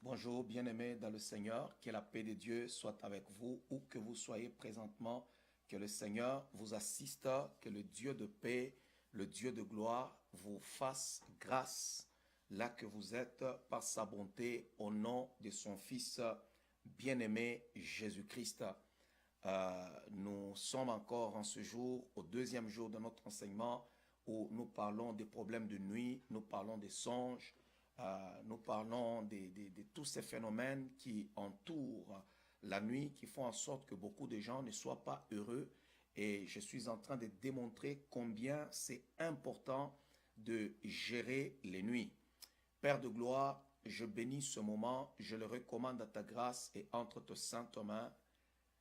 Bonjour, bien-aimés dans le Seigneur, que la paix de Dieu soit avec vous, où que vous soyez présentement, que le Seigneur vous assiste, que le Dieu de paix, le Dieu de gloire vous fasse grâce là que vous êtes par sa bonté au nom de son Fils bien-aimé Jésus-Christ. Nous sommes encore en ce jour, au deuxième jour de notre enseignement, où nous parlons des problèmes de nuit, nous parlons des songes, nous parlons de tous ces phénomènes qui entourent la nuit, qui font en sorte que beaucoup de gens ne soient pas heureux. Et je suis en train de démontrer combien c'est important de gérer les nuits. Père de gloire, je bénis ce moment, je le recommande à ta grâce et entre tes saintes mains.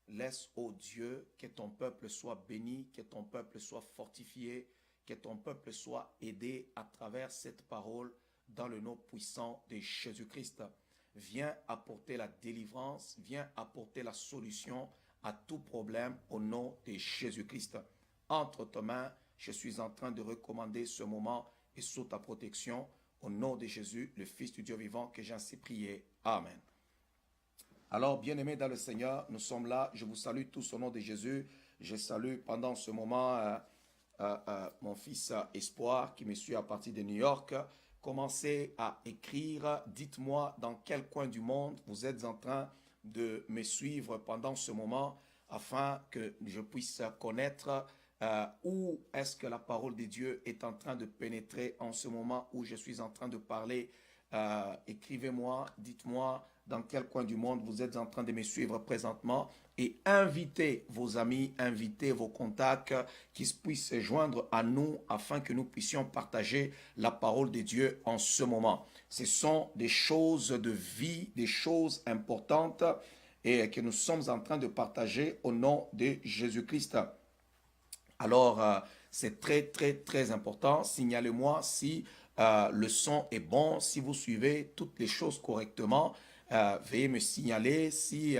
Laisse, ô Dieu, que ton peuple soit béni, que ton peuple soit fortifié, que ton peuple soit aidé à travers cette parole dans le nom puissant de Jésus-Christ. Viens apporter la délivrance, viens apporter la solution à tout problème au nom de Jésus-Christ. Entre tes mains, je suis en train de recommander ce moment et sous ta protection, au nom de Jésus, le Fils du Dieu vivant, que j'ai ainsi prié. Amen. Alors, bien-aimés dans le Seigneur, nous sommes là. Je vous salue tous au nom de Jésus. Je salue pendant ce moment mon fils Espoir qui me suit à partir de New York. Commencez à écrire. Dites-moi dans quel coin du monde vous êtes en train de me suivre pendant ce moment afin que je puisse connaître où est-ce que la parole de Dieu est en train de pénétrer en ce moment où je suis en train de parler. Écrivez-moi, dites-moi dans quel coin du monde vous êtes en train de me suivre présentement et invitez vos amis, invitez vos contacts qui puissent se joindre à nous afin que nous puissions partager la parole de Dieu en ce moment. Ce sont des choses de vie, des choses importantes et que nous sommes en train de partager au nom de Jésus-Christ. Alors, c'est très, très, très important. Signalez-moi si le son est bon, si vous suivez toutes les choses correctement. Veuillez me signaler si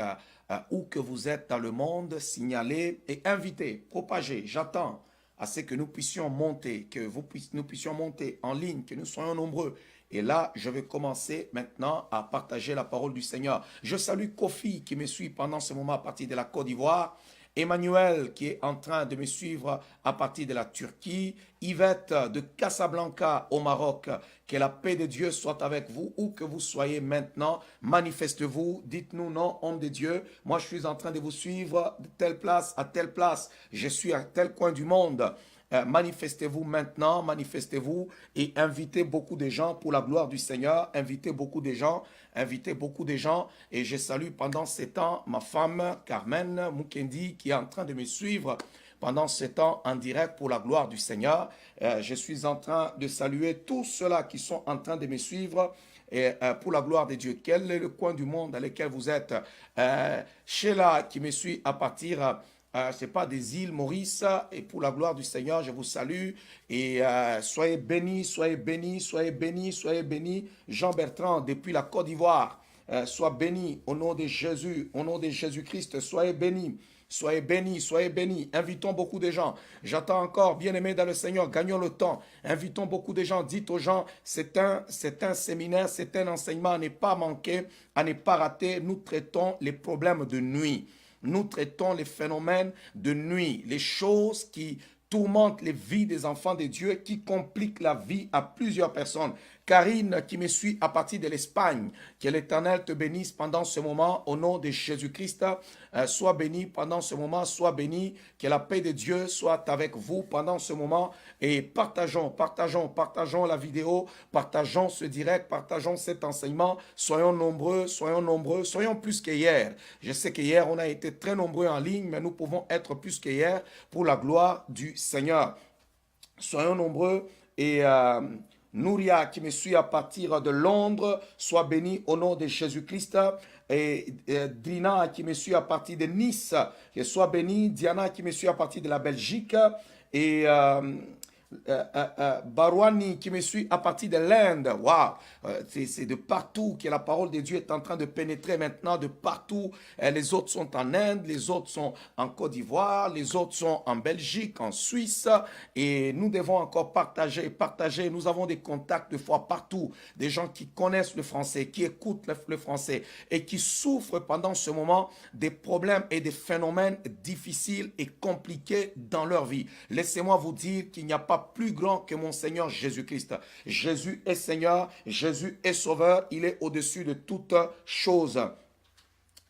où que vous êtes dans le monde, signalez et invitez, propagez. J'attends à ce que nous puissions monter, nous puissions monter en ligne, que nous soyons nombreux. Et là, je vais commencer maintenant à partager la parole du Seigneur. Je salue Kofi qui me suit pendant ce moment à partir de la Côte d'Ivoire. Emmanuel qui est en train de me suivre à partir de la Turquie, Yvette de Casablanca au Maroc, que la paix de Dieu soit avec vous, où que vous soyez maintenant, manifestez-vous, dites-nous non, homme de Dieu, moi je suis en train de vous suivre de telle place à telle place, je suis à tel coin du monde. Manifestez-vous maintenant, manifestez-vous et invitez beaucoup de gens pour la gloire du Seigneur, invitez beaucoup de gens et je salue pendant ces temps ma femme Carmen Mukendi qui est en train de me suivre pendant ce temps en direct pour la gloire du Seigneur. Je suis en train de saluer tous ceux-là qui sont en train de me suivre et pour la gloire de Dieu. Quel est le coin du monde dans lequel vous êtes? Sheila qui me suit à partir c'est pas des îles Maurice, et pour la gloire du Seigneur, je vous salue, et soyez bénis, soyez bénis, soyez bénis, soyez bénis. Jean-Bertrand, depuis la Côte d'Ivoire, sois béni au nom de Jésus, au nom de Jésus-Christ, soyez bénis. Soyez bénis, soyez bénis. Invitons beaucoup de gens. J'attends encore, bien-aimés dans le Seigneur, gagnons le temps. Invitons beaucoup de gens. Dites aux gens, c'est un séminaire, c'est un enseignement à ne pas manquer, à ne pas rater. Nous traitons les problèmes de nuit. Nous traitons les phénomènes de nuit, les choses qui tourmentent les vies des enfants de Dieu, qui compliquent la vie à plusieurs personnes. Karine qui me suit à partir de l'Espagne, que l'Éternel te bénisse pendant ce moment au nom de Jésus-Christ. Sois béni pendant ce moment, sois béni, que la paix de Dieu soit avec vous pendant ce moment et partageons la vidéo, partageons ce direct, partageons cet enseignement. Soyons nombreux, soyons plus qu'hier. Je sais qu'hier on a été très nombreux en ligne, mais nous pouvons être plus qu'hier pour la gloire du Seigneur. Soyons nombreux et Nouria qui me suit à partir de Londres, sois béni au nom de Jésus-Christ. Et Dina qui me suit à partir de Nice, sois béni. Diana qui me suit à partir de la Belgique. Et Barouani qui me suit à partir de l'Inde. Waouh, c'est de partout que la parole de Dieu est en train de pénétrer maintenant, de partout. Les autres sont en Inde, les autres sont en Côte d'Ivoire, les autres sont en Belgique, en Suisse. Et nous devons encore partager, partager. Nous avons des contacts de foi partout, des gens qui connaissent le français, qui écoutent le français et qui souffrent pendant ce moment des problèmes et des phénomènes difficiles et compliqués dans leur vie. Laissez-moi vous dire qu'il n'y a pas plus grand que mon Seigneur Jésus-Christ. Jésus est Seigneur, Jésus est Sauveur, il est au-dessus de toutes choses.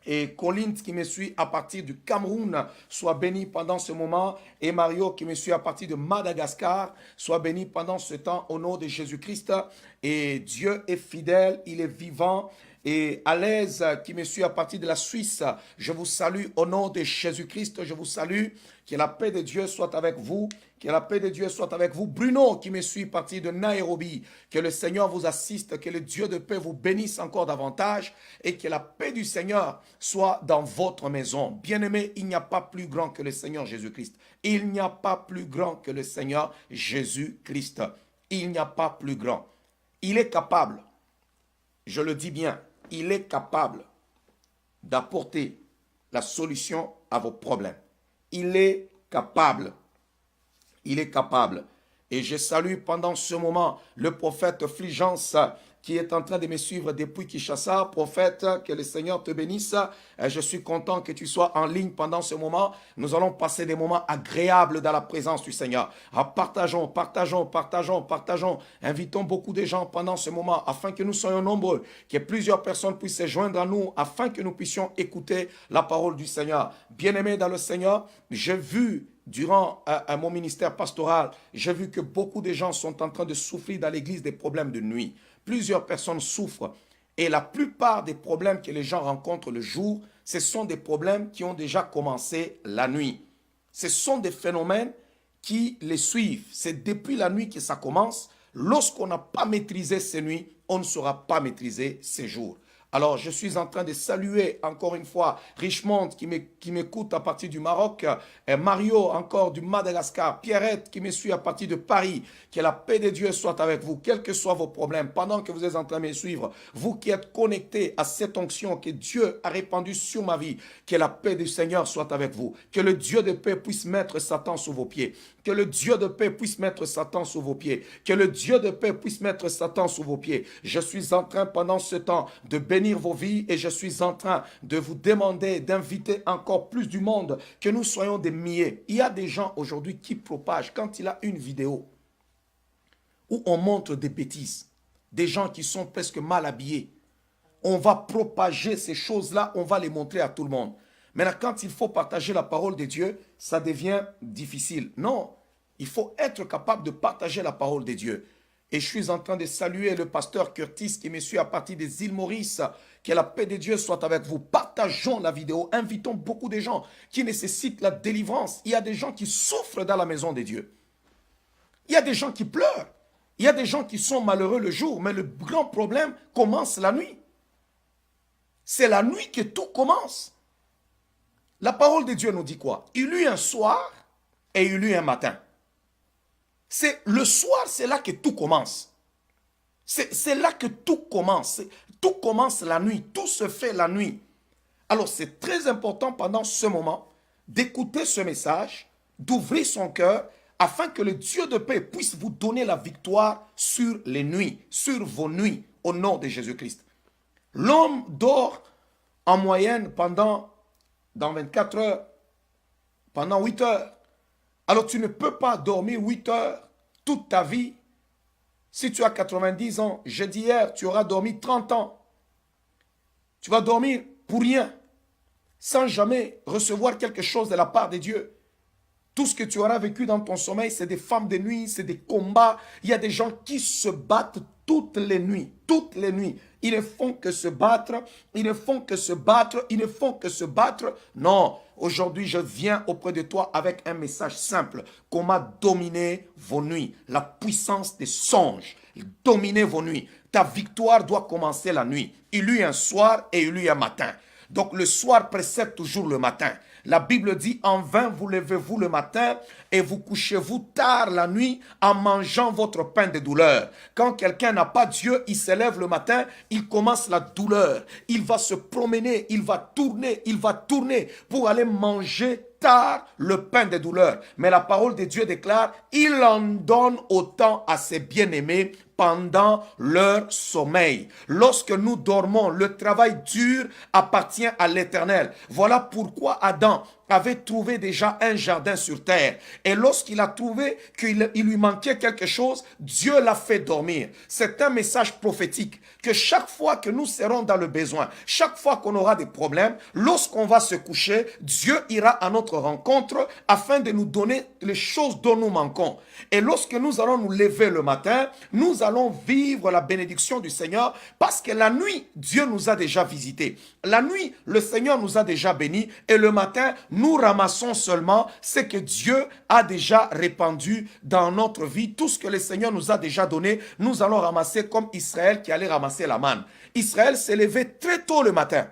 Et Colin qui me suit à partir du Cameroun, soit béni pendant ce moment. Et Mario qui me suit à partir de Madagascar, soit béni pendant ce temps au nom de Jésus-Christ. Et Dieu est fidèle, il est vivant. Et à l'aise qui me suit à partir de la Suisse, je vous salue au nom de Jésus-Christ, je vous salue. Que la paix de Dieu soit avec vous. Que la paix de Dieu soit avec vous. Bruno qui me suit à partir de Nairobi. Que le Seigneur vous assiste. Que le Dieu de paix vous bénisse encore davantage. Et que la paix du Seigneur soit dans votre maison. Bien-aimés, il n'y a pas plus grand que le Seigneur Jésus-Christ. Il n'y a pas plus grand que le Seigneur Jésus-Christ. Il n'y a pas plus grand. Il est capable, je le dis bien, il est capable d'apporter la solution à vos problèmes. Il est capable. Il est capable. Et je salue pendant ce moment le prophète Fligence qui est en train de me suivre depuis Kinshasa. Prophète, que le Seigneur te bénisse. Je suis content que tu sois en ligne pendant ce moment. Nous allons passer des moments agréables dans la présence du Seigneur. Partageons, partageons, partageons, partageons. Invitons beaucoup de gens pendant ce moment afin que nous soyons nombreux, que plusieurs personnes puissent se joindre à nous afin que nous puissions écouter la parole du Seigneur. Bien-aimés dans le Seigneur, j'ai vu durant mon ministère pastoral, j'ai vu que beaucoup de gens sont en train de souffrir dans l'église des problèmes de nuit. Plusieurs personnes souffrent et la plupart des problèmes que les gens rencontrent le jour, ce sont des problèmes qui ont déjà commencé la nuit. Ce sont des phénomènes qui les suivent. C'est depuis la nuit que ça commence. Lorsqu'on n'a pas maîtrisé ces nuits, on ne saura pas maîtriser ces jours. Alors, je suis en train de saluer encore une fois Richmond qui m'écoute à partir du Maroc, et Mario encore du Madagascar, Pierrette qui me suit à partir de Paris. Que la paix de Dieu soit avec vous, quels que soient vos problèmes, pendant que vous êtes en train de me suivre. Vous qui êtes connectés à cette onction que Dieu a répandue sur ma vie, que la paix du Seigneur soit avec vous. Que le Dieu de paix puisse mettre Satan sous vos pieds. Que le Dieu de paix puisse mettre Satan sous vos pieds. Que le Dieu de paix puisse mettre Satan sous vos pieds. Je suis en train pendant ce temps de bénir vos vies et je suis en train de vous demander d'inviter encore plus du monde, que nous soyons des milliers. Il y a des gens aujourd'hui qui propagent, quand il y a une vidéo où on montre des bêtises, des gens qui sont presque mal habillés, on va propager ces choses-là, on va les montrer à tout le monde. Maintenant, quand il faut partager la parole de Dieu, ça devient difficile. Non, il faut être capable de partager la parole de Dieu. Et je suis en train de saluer le pasteur Curtis qui me suit à partir des îles Maurice. Que la paix de Dieu soit avec vous. Partageons la vidéo. Invitons beaucoup de gens qui nécessitent la délivrance. Il y a des gens qui souffrent dans la maison de Dieu. Il y a des gens qui pleurent. Il y a des gens qui sont malheureux le jour. Mais le grand problème commence la nuit. C'est la nuit que tout commence. La parole de Dieu nous dit quoi? Il eut un soir et il eut un matin. C'est le soir, c'est là que tout commence. C'est là que tout commence. Tout commence la nuit. Tout se fait la nuit. Alors c'est très important pendant ce moment d'écouter ce message, d'ouvrir son cœur afin que le Dieu de paix puisse vous donner la victoire sur les nuits, sur vos nuits, au nom de Jésus-Christ. L'homme dort en moyenne dans 24 heures, pendant 8 heures. Alors tu ne peux pas dormir 8 heures toute ta vie. Si tu as 90 ans, j'ai dit hier, tu auras dormi 30 ans. Tu vas dormir pour rien, sans jamais recevoir quelque chose de la part de Dieu. Tout ce que tu auras vécu dans ton sommeil, c'est des femmes de nuit, c'est des combats. Il y a des gens qui se battent toutes les nuits, toutes les nuits. Ils ne font que se battre, ils ne font que se battre, ils ne font que se battre. Non, aujourd'hui je viens auprès de toi avec un message simple. Comment dominer vos nuits, la puissance des songes, dominer vos nuits. Ta victoire doit commencer la nuit. Il y a un soir et il y a un matin. Donc le soir précède toujours le matin. La Bible dit, en vain vous levez-vous le matin et vous couchez-vous tard la nuit en mangeant votre pain de douleur. Quand quelqu'un n'a pas Dieu, il se lève le matin, il commence la douleur. Il va se promener, il va tourner pour aller manger tard le pain des douleurs. Mais la parole de Dieu déclare, il en donne autant à ses bien-aimés pendant leur sommeil. Lorsque nous dormons, le travail dur appartient à l'Éternel. Voilà pourquoi Adam avait trouvé déjà un jardin sur terre. Et lorsqu'il a trouvé qu'il lui manquait quelque chose, Dieu l'a fait dormir. C'est un message prophétique que chaque fois que nous serons dans le besoin, chaque fois qu'on aura des problèmes, lorsqu'on va se coucher, Dieu ira à notre rencontre afin de nous donner les choses dont nous manquons. Et lorsque nous allons nous lever le matin, nous allons vivre la bénédiction du Seigneur parce que la nuit, Dieu nous a déjà visités. La nuit, le Seigneur nous a déjà bénis et le matin, nous ramassons seulement ce que Dieu a déjà répandu dans notre vie. Tout ce que le Seigneur nous a déjà donné, nous allons ramasser comme Israël qui allait ramasser la manne. Israël s'est levé très tôt le matin.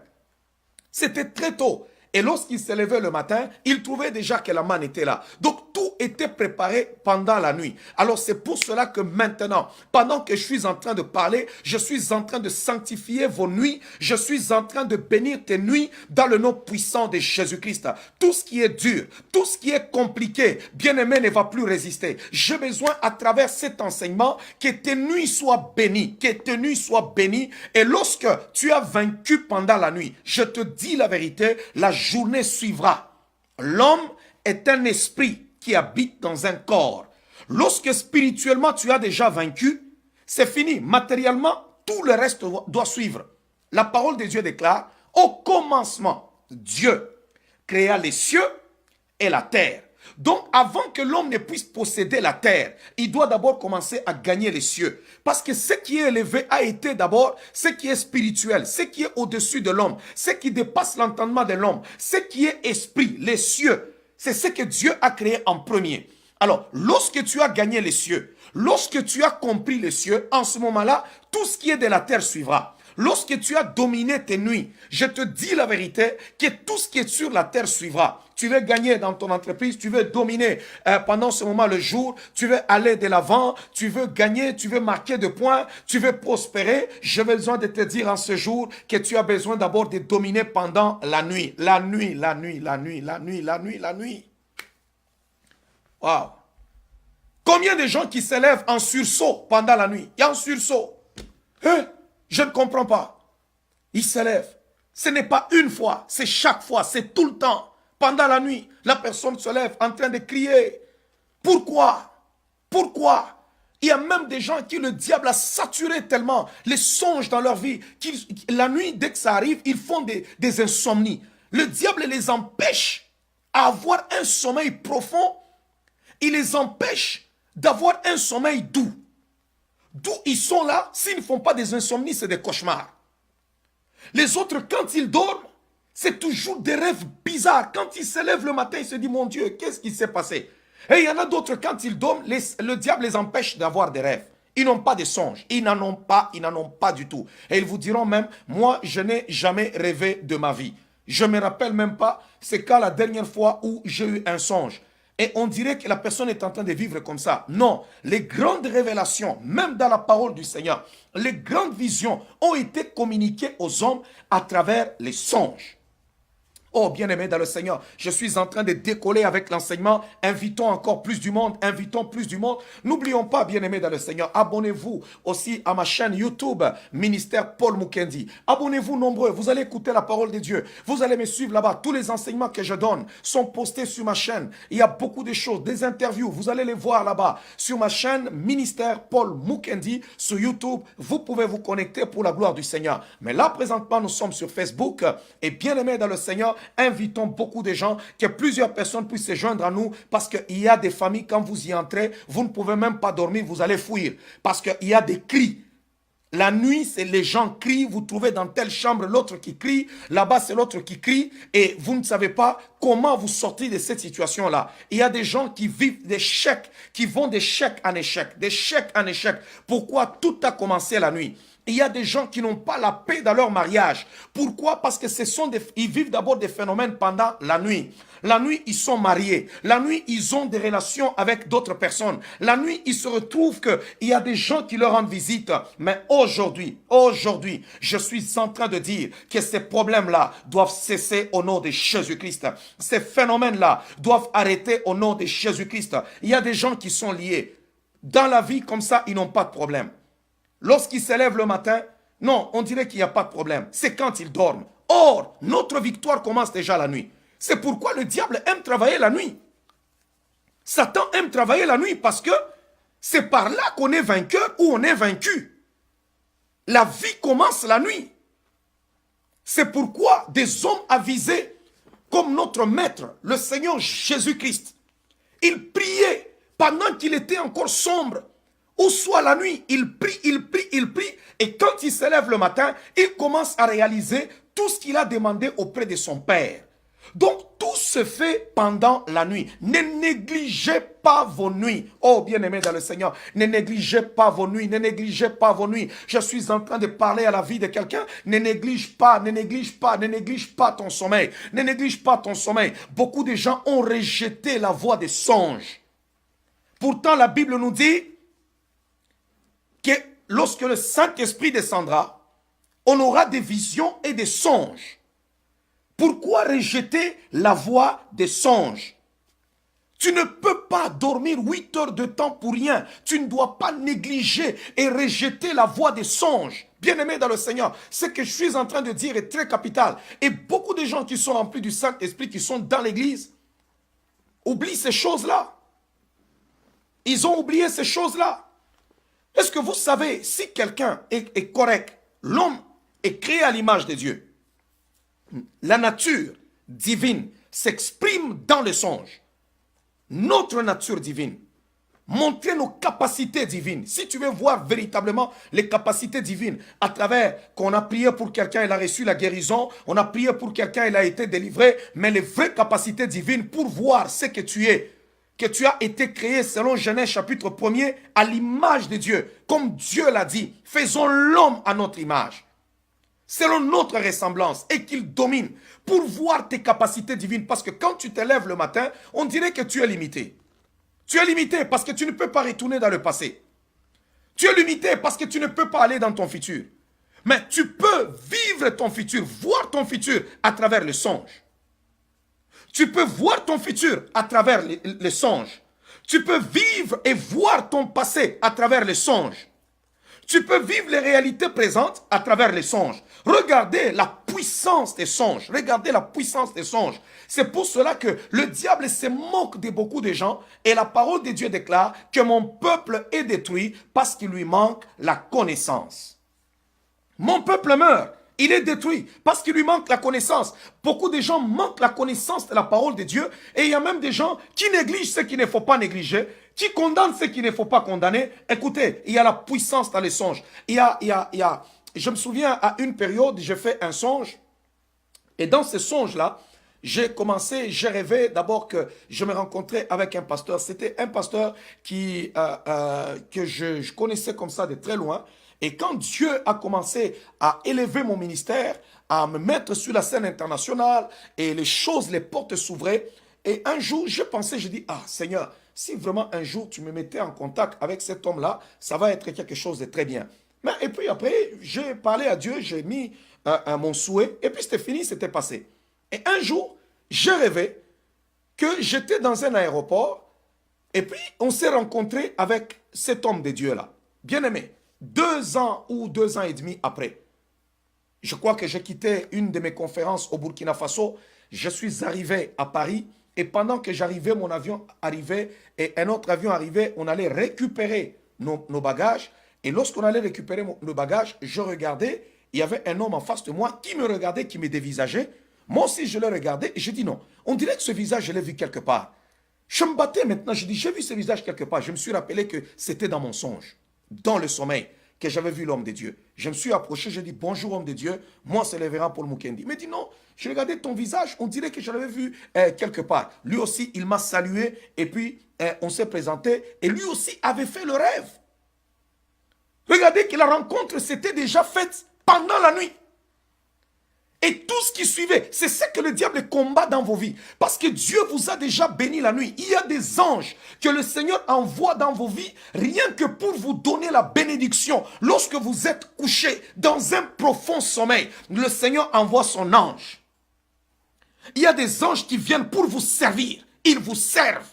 C'était très tôt. Et lorsqu'il s'est levé le matin, il trouvait déjà que la manne était là. Donc tout était préparé pendant la nuit. Alors c'est pour cela que maintenant, pendant que je suis en train de parler, je suis en train de sanctifier vos nuits. Je suis en train de bénir tes nuits dans le nom puissant de Jésus-Christ. Tout ce qui est dur, tout ce qui est compliqué, bien-aimé, ne va plus résister. J'ai besoin à travers cet enseignement que tes nuits soient bénies, que tes nuits soient bénies. Et lorsque tu as vaincu pendant la nuit, je te dis la vérité, la journée suivra. L'homme est un esprit qui habite dans un corps. Lorsque spirituellement tu as déjà vaincu, c'est fini. Matériellement, tout le reste doit suivre. La parole de Dieu déclare, au commencement, Dieu créa les cieux et la terre. Donc, avant que l'homme ne puisse posséder la terre, il doit d'abord commencer à gagner les cieux. Parce que ce qui est élevé a été d'abord ce qui est spirituel, ce qui est au-dessus de l'homme, ce qui dépasse l'entendement de l'homme, ce qui est esprit, les cieux. C'est ce que Dieu a créé en premier. Alors, lorsque tu as gagné les cieux, lorsque tu as compris les cieux, en ce moment-là, tout ce qui est de la terre suivra. Lorsque tu as dominé tes nuits, je te dis la vérité que tout ce qui est sur la terre suivra. Tu veux gagner dans ton entreprise, tu veux dominer pendant ce moment le jour, tu veux aller de l'avant, tu veux gagner, tu veux marquer de points, tu veux prospérer. J'ai besoin de te dire en ce jour que tu as besoin d'abord de dominer pendant la nuit. La nuit, la nuit, la nuit, la nuit, la nuit, la nuit. Waouh! Combien de gens qui s'élèvent en sursaut pendant la nuit? Il y a un sursaut. Hein? Je ne comprends pas. Ils se lèvent. Ce n'est pas une fois, c'est chaque fois, c'est tout le temps. Pendant la nuit, la personne se lève en train de crier. Pourquoi? Pourquoi? Il y a même des gens qui le diable a saturé tellement les songes dans leur vie. La nuit, dès que ça arrive, ils font des insomnies. Le diable les empêche à avoir un sommeil profond. Il les empêche d'avoir un sommeil doux. D'où ils sont là, s'ils ne font pas des insomnies, c'est des cauchemars. Les autres, quand ils dorment, c'est toujours des rêves bizarres. Quand ils se lèvent le matin, ils se disent, mon Dieu, qu'est-ce qui s'est passé? Et il y en a d'autres, quand ils dorment, le diable les empêche d'avoir des rêves. Ils n'ont pas de songes. Ils n'en ont pas du tout. Et ils vous diront même, moi, je n'ai jamais rêvé de ma vie. Je ne me rappelle même pas, c'est quand la dernière fois où j'ai eu un songe. Et on dirait que la personne est en train de vivre comme ça. Non, les grandes révélations, même dans la parole du Seigneur, les grandes visions ont été communiquées aux hommes à travers les songes. Oh, bien-aimé dans le Seigneur, je suis en train de décoller avec l'enseignement. Invitons encore plus du monde, invitons plus du monde. N'oublions pas, bien-aimé dans le Seigneur, abonnez-vous aussi à ma chaîne YouTube, Ministère Paul Mukendi. Abonnez-vous nombreux, vous allez écouter la parole de Dieu. Vous allez me suivre là-bas. Tous les enseignements que je donne sont postés sur ma chaîne. Il y a beaucoup de choses, des interviews, vous allez les voir là-bas. Sur ma chaîne, Ministère Paul Mukendi, sur YouTube, vous pouvez vous connecter pour la gloire du Seigneur. Mais là, présentement, nous sommes sur Facebook. Et bien-aimé dans le Seigneur, invitons beaucoup de gens, que plusieurs personnes puissent se joindre à nous, parce qu'il y a des familles, quand vous y entrez, vous ne pouvez même pas dormir, vous allez fuir, parce qu'il y a des cris. La nuit, c'est les gens crient, vous trouvez dans telle chambre l'autre qui crie, là-bas c'est l'autre qui crie, et vous ne savez pas comment vous sortir de cette situation-là. Il y a des gens qui vivent des chèques, qui vont d'échec en échec, d'échec en échec. Pourquoi? Tout a commencé la nuit. Il y a des gens qui n'ont pas la paix dans leur mariage. Pourquoi? Parce que ils vivent d'abord des phénomènes pendant la nuit. La nuit, ils sont mariés. La nuit, ils ont des relations avec d'autres personnes. La nuit, ils se retrouvent qu'il y a des gens qui leur rendent visite. Mais aujourd'hui, je suis en train de dire que ces problèmes-là doivent cesser au nom de Jésus-Christ. Ces phénomènes-là doivent arrêter au nom de Jésus-Christ. Il y a des gens qui sont liés. Dans la vie, comme ça, ils n'ont pas de problème. Lorsqu'ils se lèvent le matin, non, on dirait qu'il n'y a pas de problème. C'est quand ils dorment. Or, notre victoire commence déjà la nuit. C'est pourquoi le diable aime travailler la nuit. Satan aime travailler la nuit parce que c'est par là qu'on est vainqueur ou on est vaincu. La vie commence la nuit. C'est pourquoi des hommes avisés comme notre maître, le Seigneur Jésus-Christ, il priait pendant qu'il était encore sombre. Ou soit la nuit, il prie, et quand il se lève le matin, il commence à réaliser tout ce qu'il a demandé auprès de son Père. Donc, tout se fait pendant la nuit. Ne négligez pas vos nuits. Oh, bien-aimés dans le Seigneur, ne négligez pas vos nuits, ne négligez pas vos nuits. Je suis en train de parler à la vie de quelqu'un. Ne néglige pas, ne néglige pas, ne néglige pas ton sommeil. Ne néglige pas ton sommeil. Beaucoup de gens ont rejeté la voix des songes. Pourtant, la Bible nous dit que lorsque le Saint-Esprit descendra, on aura des visions et des songes. Pourquoi rejeter la voix des songes? Tu ne peux pas dormir 8 heures de temps pour rien. Tu ne dois pas négliger et rejeter la voix des songes. Bien-aimés dans le Seigneur, ce que je suis en train de dire est très capital. Et beaucoup de gens qui sont remplis du Saint-Esprit, qui sont dans l'église, oublient ces choses-là. Ils ont oublié ces choses-là. Est-ce que vous savez, si quelqu'un est correct, l'homme est créé à l'image de Dieu, la nature divine s'exprime dans les songes. Notre nature divine, montrer nos capacités divines. Si tu veux voir véritablement les capacités divines, à travers qu'on a prié pour quelqu'un, il a reçu la guérison, on a prié pour quelqu'un, il a été délivré, mais les vraies capacités divines pour voir ce que tu es, que tu as été créé selon Genèse chapitre 1er à l'image de Dieu. Comme Dieu l'a dit, faisons l'homme à notre image, selon notre ressemblance, et qu'il domine pour voir tes capacités divines. Parce que quand tu te lèves le matin, on dirait que tu es limité. Tu es limité parce que tu ne peux pas retourner dans le passé. Tu es limité parce que tu ne peux pas aller dans ton futur. Mais tu peux vivre ton futur, voir ton futur à travers le songe. Tu peux voir ton futur à travers les songes. Tu peux vivre et voir ton passé à travers les songes. Tu peux vivre les réalités présentes à travers les songes. Regardez la puissance des songes. Regardez la puissance des songes. C'est pour cela que le diable se moque de beaucoup de gens. Et la parole de Dieu déclare que mon peuple est détruit parce qu'il lui manque la connaissance. Mon peuple meurt. Il est détruit parce qu'il lui manque la connaissance. Beaucoup de gens manquent la connaissance de la parole de Dieu. Et il y a même des gens qui négligent ce qu'il ne faut pas négliger, qui condamnent ce qu'il ne faut pas condamner. Écoutez, il y a la puissance dans les songes. Je me souviens, à une période, j'ai fait un songe. Et dans ce songe-là, j'ai rêvé d'abord que je me rencontrais avec un pasteur. C'était un pasteur que je connaissais comme ça de très loin. Et quand Dieu a commencé à élever mon ministère, à me mettre sur la scène internationale, et les portes s'ouvraient, et un jour, je dis, ah Seigneur, si vraiment un jour tu me mettais en contact avec cet homme-là, ça va être quelque chose de très bien. Et puis après, j'ai parlé à Dieu, j'ai mis mon souhait, et puis c'était fini, c'était passé. Et un jour, j'ai rêvé que j'étais dans un aéroport, et puis on s'est rencontré avec cet homme de Dieu-là, bien-aimé. 2 ans ou 2 ans et demi après, je crois que j'ai quitté une de mes conférences au Burkina Faso. Je suis arrivé à Paris et pendant que j'arrivais, mon avion arrivait et un autre avion arrivait. On allait récupérer nos bagages et lorsqu'on allait récupérer nos bagages, je regardais, il y avait un homme en face de moi qui me regardait, qui me dévisageait. Moi aussi, je le regardais et je dis non. On dirait que ce visage, je l'ai vu quelque part. Je me battais maintenant, je dis j'ai vu ce visage quelque part. Je me suis rappelé que c'était dans mon songe, dans le sommeil, que j'avais vu l'homme de Dieu. Je me suis approché, j'ai dit bonjour homme de Dieu, moi c'est le révérend Paul Mukendi. Il m'a dit non, j'ai regardé ton visage, on dirait que je l'avais vu quelque part. Lui aussi, il m'a salué et puis on s'est présenté et lui aussi avait fait le rêve. Regardez que la rencontre s'était déjà faite pendant la nuit. Et tout ce qui suivait, c'est ce que le diable combat dans vos vies. Parce que Dieu vous a déjà béni la nuit. Il y a des anges que le Seigneur envoie dans vos vies, rien que pour vous donner la bénédiction. Lorsque vous êtes couché dans un profond sommeil, le Seigneur envoie son ange. Il y a des anges qui viennent pour vous servir. Ils vous servent.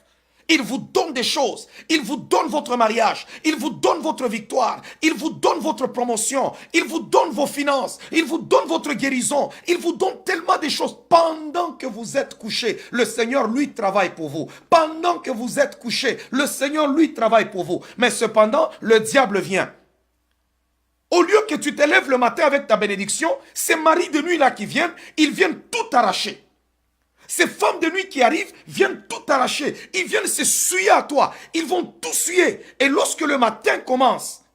Ils vous donnent des choses. Ils vous donnent votre mariage. Ils vous donnent votre victoire. Ils vous donnent votre promotion. Ils vous donnent vos finances. Ils vous donnent votre guérison. Ils vous donnent tellement de choses. Pendant que vous êtes couché, le Seigneur, lui, travaille pour vous. Pendant que vous êtes couché, le Seigneur, lui, travaille pour vous. Mais cependant, le diable vient. Au lieu que tu te lèves le matin avec ta bénédiction, ces maris de nuit-là qui viennent, ils viennent tout arracher. Ces femmes de nuit qui arrivent viennent tout arracher. Ils viennent se suyer à toi. Ils vont tout suyer. Et lorsque le matin commence,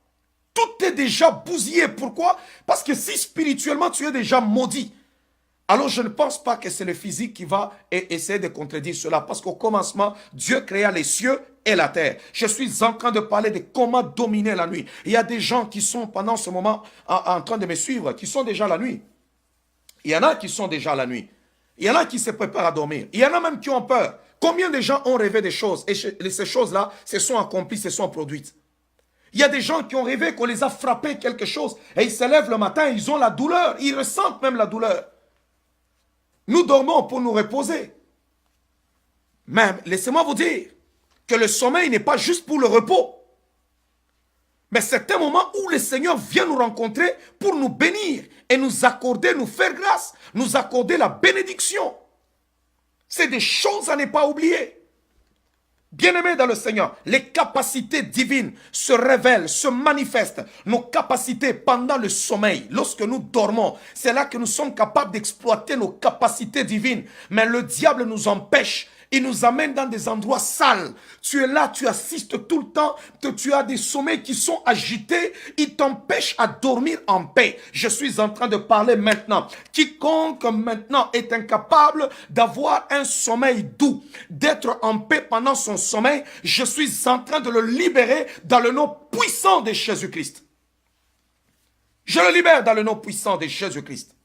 tout est déjà bousillé. Pourquoi? Parce que si spirituellement tu es déjà maudit, alors je ne pense pas que c'est le physique qui va essayer de contredire cela. Parce qu'au commencement, Dieu créa les cieux et la terre. Je suis en train de parler de comment dominer la nuit. Il y a des gens qui sont pendant ce moment en train de me suivre, qui sont déjà la nuit. Il y en a qui sont déjà la nuit. Il y en a qui se préparent à dormir. Il y en a même qui ont peur. Combien de gens ont rêvé des choses et ces choses-là se sont accomplies, se sont produites. Il y a des gens qui ont rêvé qu'on les a frappés quelque chose et ils se lèvent le matin, ils ont la douleur, ils ressentent même la douleur. Nous dormons pour nous reposer. Mais laissez-moi vous dire que le sommeil n'est pas juste pour le repos. Mais c'est un moment où le Seigneur vient nous rencontrer pour nous bénir et nous accorder, nous faire grâce, nous accorder la bénédiction. C'est des choses à ne pas oublier. Bien-aimés dans le Seigneur, les capacités divines se révèlent, se manifestent. Nos capacités pendant le sommeil, lorsque nous dormons, c'est là que nous sommes capables d'exploiter nos capacités divines. Mais le diable nous empêche. Il nous amène dans des endroits sales. Tu es là, tu assistes tout le temps, tu as des sommeils qui sont agités. Il t'empêche à dormir en paix. Je suis en train de parler maintenant. Quiconque maintenant est incapable d'avoir un sommeil doux, d'être en paix pendant son sommeil, je suis en train de le libérer dans le nom puissant de Jésus-Christ. Je le libère dans le nom puissant de Jésus-Christ.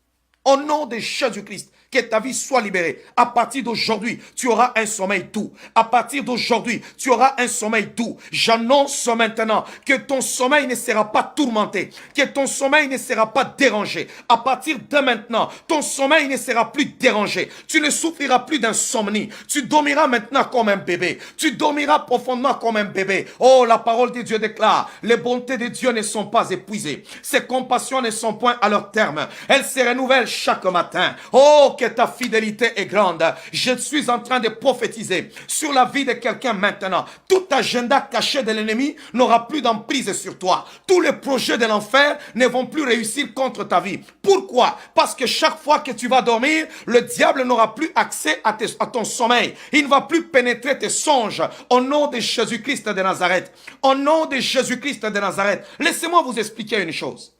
Au nom de Jésus-Christ, que ta vie soit libérée. À partir d'aujourd'hui, tu auras un sommeil doux. À partir d'aujourd'hui, tu auras un sommeil doux. J'annonce maintenant que ton sommeil ne sera pas tourmenté, que ton sommeil ne sera pas dérangé. À partir de maintenant, ton sommeil ne sera plus dérangé. Tu ne souffriras plus d'insomnie. Tu dormiras maintenant comme un bébé. Tu dormiras profondément comme un bébé. Oh, la parole de Dieu déclare, les bontés de Dieu ne sont pas épuisées. Ses compassions ne sont point à leur terme. Elles se renouvellent chaque matin. Oh, que ta fidélité est grande. Je suis en train de prophétiser sur la vie de quelqu'un maintenant. Tout agenda caché de l'ennemi n'aura plus d'emprise sur toi. Tous les projets de l'enfer ne vont plus réussir contre ta vie. Pourquoi? Parce que chaque fois que tu vas dormir, le diable n'aura plus accès à ton sommeil. Il ne va plus pénétrer tes songes. Au nom de Jésus-Christ de Nazareth. Au nom de Jésus-Christ de Nazareth. Laissez-moi vous expliquer une chose.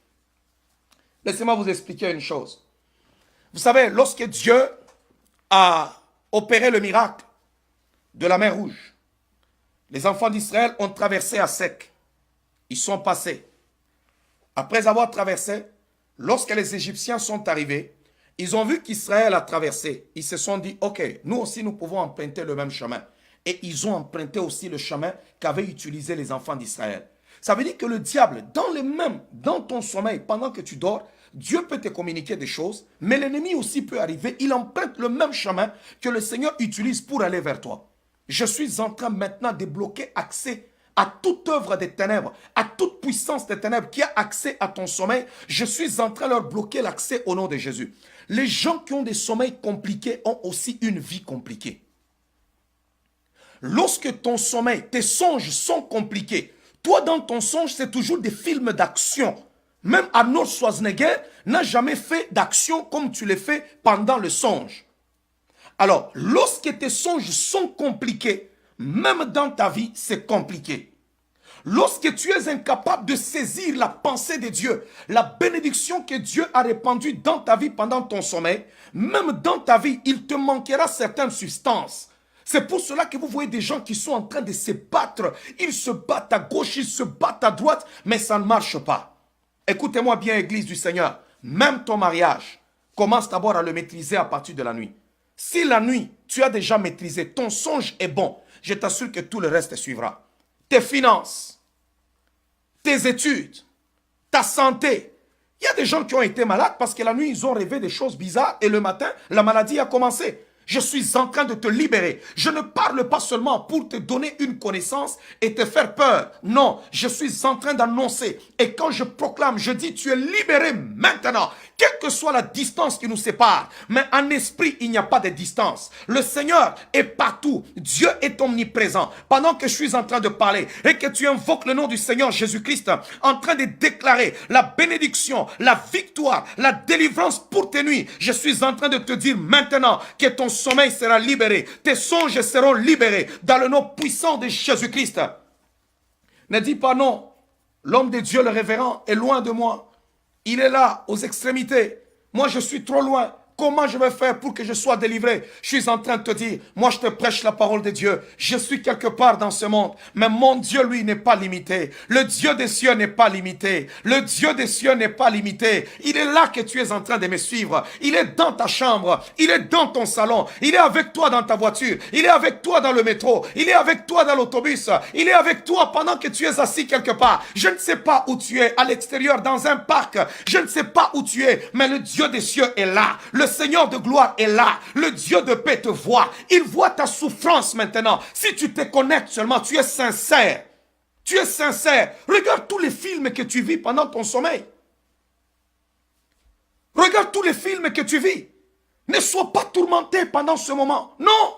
Laissez-moi vous expliquer une chose. Vous savez, lorsque Dieu a opéré le miracle de la mer Rouge, les enfants d'Israël ont traversé à sec. Ils sont passés. Après avoir traversé, lorsque les Égyptiens sont arrivés, ils ont vu qu'Israël a traversé. Ils se sont dit, ok, nous aussi nous pouvons emprunter le même chemin. Et ils ont emprunté aussi le chemin qu'avaient utilisé les enfants d'Israël. Ça veut dire que le diable, dans ton sommeil, pendant que tu dors, Dieu peut te communiquer des choses, mais l'ennemi aussi peut arriver. Il emprunte le même chemin que le Seigneur utilise pour aller vers toi. Je suis en train maintenant de bloquer accès à toute œuvre des ténèbres, à toute puissance des ténèbres qui a accès à ton sommeil. Je suis en train de leur bloquer l'accès au nom de Jésus. Les gens qui ont des sommeils compliqués ont aussi une vie compliquée. Lorsque ton sommeil, tes songes sont compliqués, toi dans ton songe, c'est toujours des films d'action. Même Arnold Schwarzenegger n'a jamais fait d'action comme tu l'as fait pendant le songe. Alors, lorsque tes songes sont compliqués, même dans ta vie, c'est compliqué. Lorsque tu es incapable de saisir la pensée de Dieu, la bénédiction que Dieu a répandue dans ta vie pendant ton sommeil, même dans ta vie, il te manquera certaines substances. C'est pour cela que vous voyez des gens qui sont en train de se battre. Ils se battent à gauche, ils se battent à droite, mais ça ne marche pas. Écoutez-moi bien, Église du Seigneur. Même ton mariage, commence d'abord à le maîtriser à partir de la nuit. Si la nuit, tu as déjà maîtrisé, ton songe est bon, je t'assure que tout le reste suivra. Tes finances, tes études, ta santé. Il y a des gens qui ont été malades parce que la nuit, ils ont rêvé des choses bizarres et le matin, la maladie a commencé. Je suis en train de te libérer. Je ne parle pas seulement pour te donner une connaissance et te faire peur. Non, je suis en train d'annoncer. Et quand je proclame, je dis, tu es libéré maintenant. Quelle que soit la distance qui nous sépare. Mais en esprit, il n'y a pas de distance. Le Seigneur est partout. Dieu est omniprésent. Pendant que je suis en train de parler et que tu invoques le nom du Seigneur Jésus-Christ, en train de déclarer la bénédiction, la victoire, la délivrance pour tes nuits, je suis en train de te dire maintenant que ton sommeil sera libéré. Tes songes seront libérés dans le nom puissant de Jésus-Christ. Ne dis pas non. L'homme de Dieu, le révérend, est loin de moi. Il est là, aux extrémités. Moi, je suis trop loin. Comment je vais faire pour que je sois délivré? Je suis en train de te dire, moi je te prêche la parole de Dieu. Je suis quelque part dans ce monde. Mais mon Dieu, lui, n'est pas limité. Le Dieu des cieux n'est pas limité. Le Dieu des cieux n'est pas limité. Il est là que tu es en train de me suivre. Il est dans ta chambre. Il est dans ton salon. Il est avec toi dans ta voiture. Il est avec toi dans le métro. Il est avec toi dans l'autobus. Il est avec toi pendant que tu es assis quelque part. Je ne sais pas où tu es, à l'extérieur, dans un parc. Je ne sais pas où tu es, mais le Dieu des cieux est là. Le Seigneur de gloire est là. Le Dieu de paix te voit. Il voit ta souffrance maintenant. Si tu te connectes seulement, tu es sincère. Tu es sincère. Regarde tous les films que tu vis pendant ton sommeil. Regarde tous les films que tu vis. Ne sois pas tourmenté pendant ce moment. Non.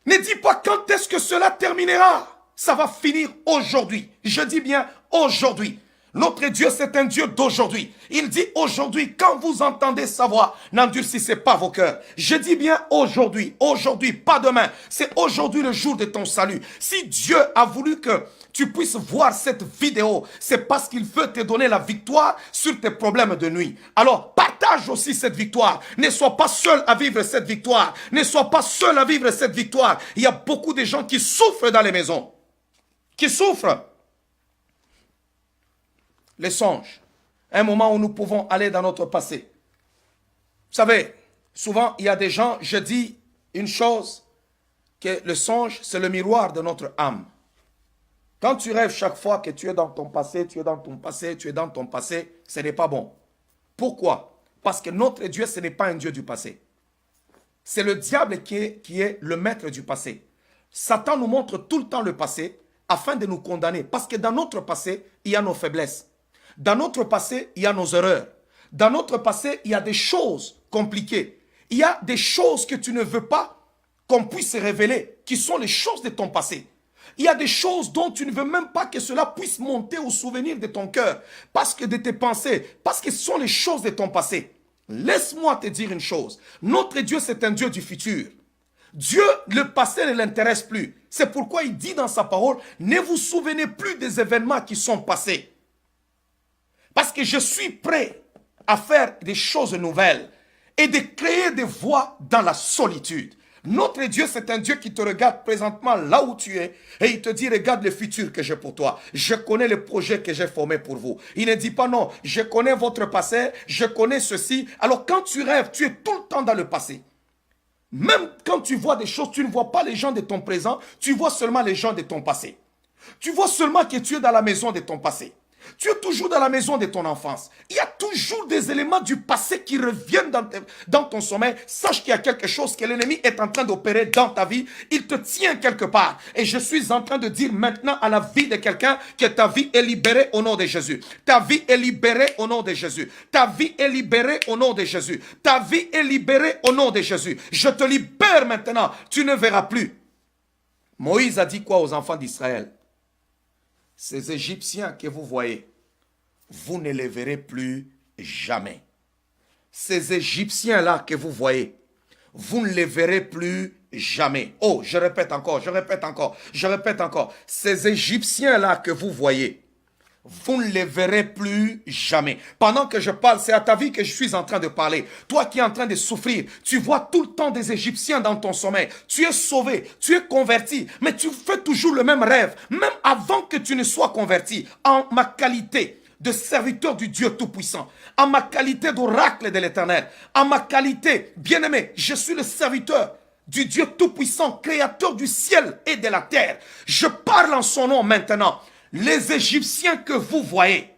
Ne dis pas quand est-ce que cela terminera. Ça va finir aujourd'hui. Je dis bien aujourd'hui. Notre Dieu, c'est un Dieu d'aujourd'hui. Il dit aujourd'hui, quand vous entendez sa voix, n'endurcissez pas vos cœurs. Je dis bien aujourd'hui, aujourd'hui, pas demain. C'est aujourd'hui le jour de ton salut. Si Dieu a voulu que tu puisses voir cette vidéo, c'est parce qu'il veut te donner la victoire sur tes problèmes de nuit. Alors, partage aussi cette victoire. Ne sois pas seul à vivre cette victoire. Ne sois pas seul à vivre cette victoire. Il y a beaucoup de gens qui souffrent dans les maisons. Qui souffrent. Les songes, un moment où nous pouvons aller dans notre passé. Vous savez, souvent il y a des gens, je dis une chose, que le songe c'est le miroir de notre âme. Quand tu rêves chaque fois que tu es dans ton passé, tu es dans ton passé, tu es dans ton passé, ce n'est pas bon. Pourquoi? Parce que notre Dieu, ce n'est pas un Dieu du passé. C'est le diable qui est le maître du passé. Satan nous montre tout le temps le passé afin de nous condamner. Parce que dans notre passé, il y a nos faiblesses. Dans notre passé, il y a nos erreurs. Dans notre passé, il y a des choses compliquées. Il y a des choses que tu ne veux pas qu'on puisse révéler, qui sont les choses de ton passé. Il y a des choses dont tu ne veux même pas que cela puisse monter au souvenir de ton cœur, parce que de tes pensées, parce que ce sont les choses de ton passé. Laisse-moi te dire une chose. Notre Dieu, c'est un Dieu du futur. Dieu, le passé ne l'intéresse plus. C'est pourquoi il dit dans sa parole, ne vous souvenez plus des événements qui sont passés. Parce que je suis prêt à faire des choses nouvelles et de créer des voies dans la solitude. Notre Dieu, c'est un Dieu qui te regarde présentement là où tu es et il te dit, regarde le futur que j'ai pour toi. Je connais les projets que j'ai formés pour vous. Il ne dit pas non, je connais votre passé, je connais ceci. Alors quand tu rêves, tu es tout le temps dans le passé. Même quand tu vois des choses, tu ne vois pas les gens de ton présent, tu vois seulement les gens de ton passé. Tu vois seulement que tu es dans la maison de ton passé. Tu es toujours dans la maison de ton enfance. Il y a toujours des éléments du passé qui reviennent dans ton sommeil. Sache qu'il y a quelque chose que l'ennemi est en train d'opérer dans ta vie. Il te tient quelque part. Et je suis en train de dire maintenant à la vie de quelqu'un que ta vie est libérée au nom de Jésus. Ta vie est libérée au nom de Jésus. Ta vie est libérée au nom de Jésus. Ta vie est libérée au nom de Jésus. Je te libère maintenant. Tu ne verras plus. Moïse a dit quoi aux enfants d'Israël? Ces Égyptiens que vous voyez, vous ne les verrez plus jamais. Ces Égyptiens-là que vous voyez, vous ne les verrez plus jamais. Oh, je répète encore, je répète encore, je répète encore. Ces Égyptiens-là que vous voyez, vous ne les verrez plus jamais. Pendant que je parle, c'est à ta vie que je suis en train de parler. Toi qui es en train de souffrir, tu vois tout le temps des Égyptiens dans ton sommeil. Tu es sauvé, tu es converti, mais tu fais toujours le même rêve, même avant que tu ne sois converti. En ma qualité de serviteur du Dieu Tout-Puissant, en ma qualité d'oracle de l'Éternel, en ma qualité, bien-aimé, je suis le serviteur du Dieu Tout-Puissant, créateur du ciel et de la terre. Je parle en son nom maintenant. Les Égyptiens que vous voyez,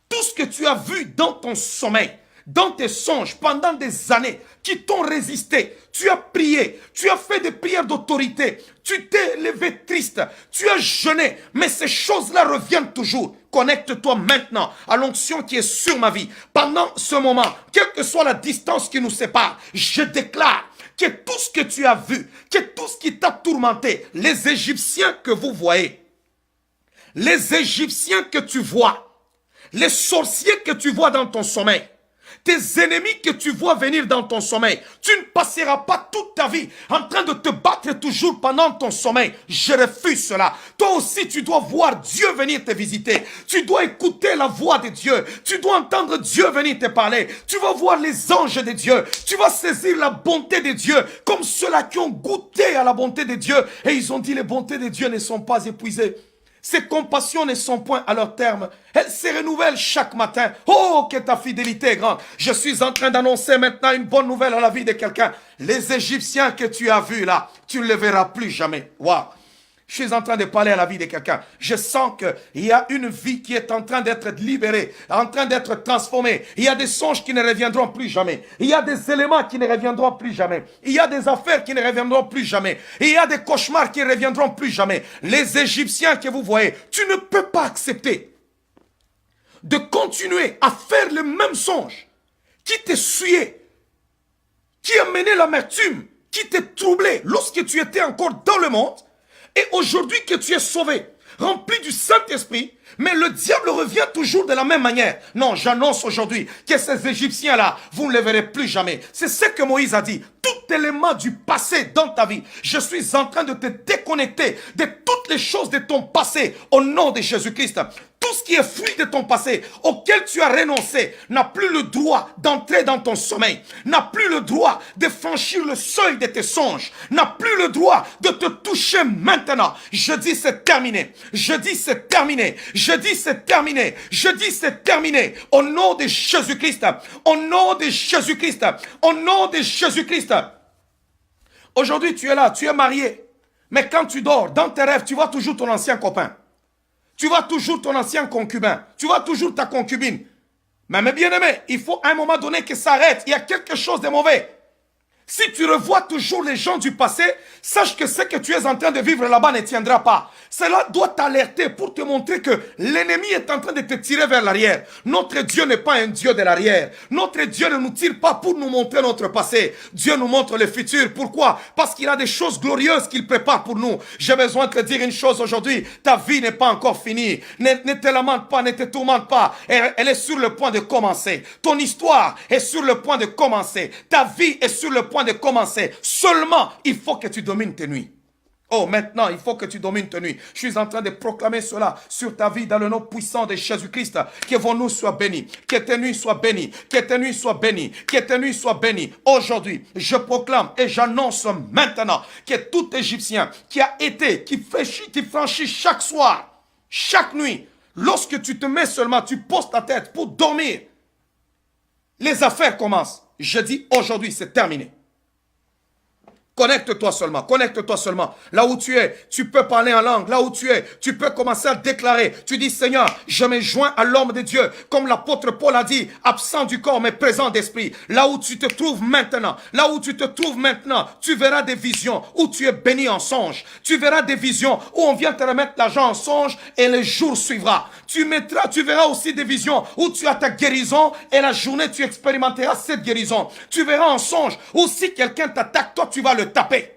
tout ce que tu as vu dans ton sommeil, dans tes songes, pendant des années, qui t'ont résisté, tu as prié, tu as fait des prières d'autorité, tu t'es levé triste, tu as jeûné, mais ces choses-là reviennent toujours. Connecte-toi maintenant à l'onction qui est sur ma vie. Pendant ce moment, quelle que soit la distance qui nous sépare, je déclare que tout ce que tu as vu, que tout ce qui t'a tourmenté, les Égyptiens que vous voyez, les Égyptiens que tu vois, les sorciers que tu vois dans ton sommeil, tes ennemis que tu vois venir dans ton sommeil, tu ne passeras pas toute ta vie en train de te battre toujours pendant ton sommeil. Je refuse cela. Toi aussi, tu dois voir Dieu venir te visiter. Tu dois écouter la voix de Dieu. Tu dois entendre Dieu venir te parler. Tu vas voir les anges de Dieu. Tu vas saisir la bonté de Dieu comme ceux-là qui ont goûté à la bonté de Dieu. Et ils ont dit, les bontés de Dieu ne sont pas épuisées. Ses compassions ne sont point à leur terme. Elles se renouvellent chaque matin. Oh, que ta fidélité est grande. Je suis en train d'annoncer maintenant une bonne nouvelle à la vie de quelqu'un. Les Égyptiens que tu as vus là, tu ne les verras plus jamais. Waouh. Je suis en train de parler à la vie de quelqu'un. Je sens qu'il y a une vie qui est en train d'être libérée, en train d'être transformée. Il y a des songes qui ne reviendront plus jamais. Il y a des éléments qui ne reviendront plus jamais. Il y a des affaires qui ne reviendront plus jamais. Il y a des cauchemars qui ne reviendront plus jamais. Les Égyptiens que vous voyez, tu ne peux pas accepter de continuer à faire le même songe qui t'essuyait, qui amenait l'amertume, qui te troublait lorsque tu étais encore dans le monde. Et aujourd'hui que tu es sauvé, rempli du Saint-Esprit, mais le diable revient toujours de la même manière. Non, j'annonce aujourd'hui que ces Égyptiens-là, vous ne les verrez plus jamais. C'est ce que Moïse a dit. Tout élément du passé dans ta vie, je suis en train de te déconnecter de toutes les choses de ton passé au nom de Jésus-Christ. Tout ce qui est fruit de ton passé, auquel tu as renoncé, n'a plus le droit d'entrer dans ton sommeil, n'a plus le droit de franchir le seuil de tes songes, n'a plus le droit de te toucher maintenant. Je dis c'est terminé, je dis c'est terminé, je dis c'est terminé, je dis c'est terminé. Au nom de Jésus-Christ, au nom de Jésus-Christ, au nom de Jésus-Christ. Aujourd'hui tu es là, tu es marié, mais quand tu dors, dans tes rêves, tu vois toujours ton ancien copain. Tu vois toujours ton ancien concubin. Tu vois toujours ta concubine. Mais mes bien-aimés, il faut à un moment donné que ça arrête. Il y a quelque chose de mauvais. Si tu revois toujours les gens du passé, sache que ce que tu es en train de vivre là-bas ne tiendra pas. Cela doit t'alerter pour te montrer que l'ennemi est en train de te tirer vers l'arrière. Notre Dieu n'est pas un Dieu de l'arrière. Notre Dieu ne nous tire pas pour nous montrer notre passé. Dieu nous montre le futur. Pourquoi? Parce qu'il a des choses glorieuses qu'il prépare pour nous. J'ai besoin de te dire une chose aujourd'hui. Ta vie n'est pas encore finie. Ne te lamente pas, ne te tourmente pas. Elle est sur le point de commencer. Ton histoire est sur le point de commencer. Ta vie est sur le point de commencer. Seulement, il faut que tu domines tes nuits. Oh, maintenant, il faut que tu domines tes nuits. Je suis en train de proclamer cela sur ta vie dans le nom puissant de Jésus-Christ. Que vos nuits soient bénies. Que tes nuits soient bénies. Que tes nuits soient bénies. Que tes nuits soient bénies. Aujourd'hui, je proclame et j'annonce maintenant que tout Égyptien qui a été, qui franchit chaque soir, chaque nuit, lorsque tu te mets seulement, tu poses ta tête pour dormir, les affaires commencent. Je dis aujourd'hui, c'est terminé. Connecte-toi seulement, connecte-toi seulement. Là où tu es, tu peux parler en langue. Là où tu es, tu peux commencer à déclarer. Tu dis, Seigneur, je me joins à l'homme de Dieu. Comme l'apôtre Paul a dit, absent du corps, mais présent d'esprit. Là où tu te trouves maintenant, tu verras des visions où tu es béni en songe. Tu verras des visions où on vient te remettre l'argent en songe et le jour suivra. Tu verras aussi des visions où tu as ta guérison et la journée tu expérimenteras cette guérison. Tu verras en songe où si quelqu'un t'attaque, toi tu vas le taper.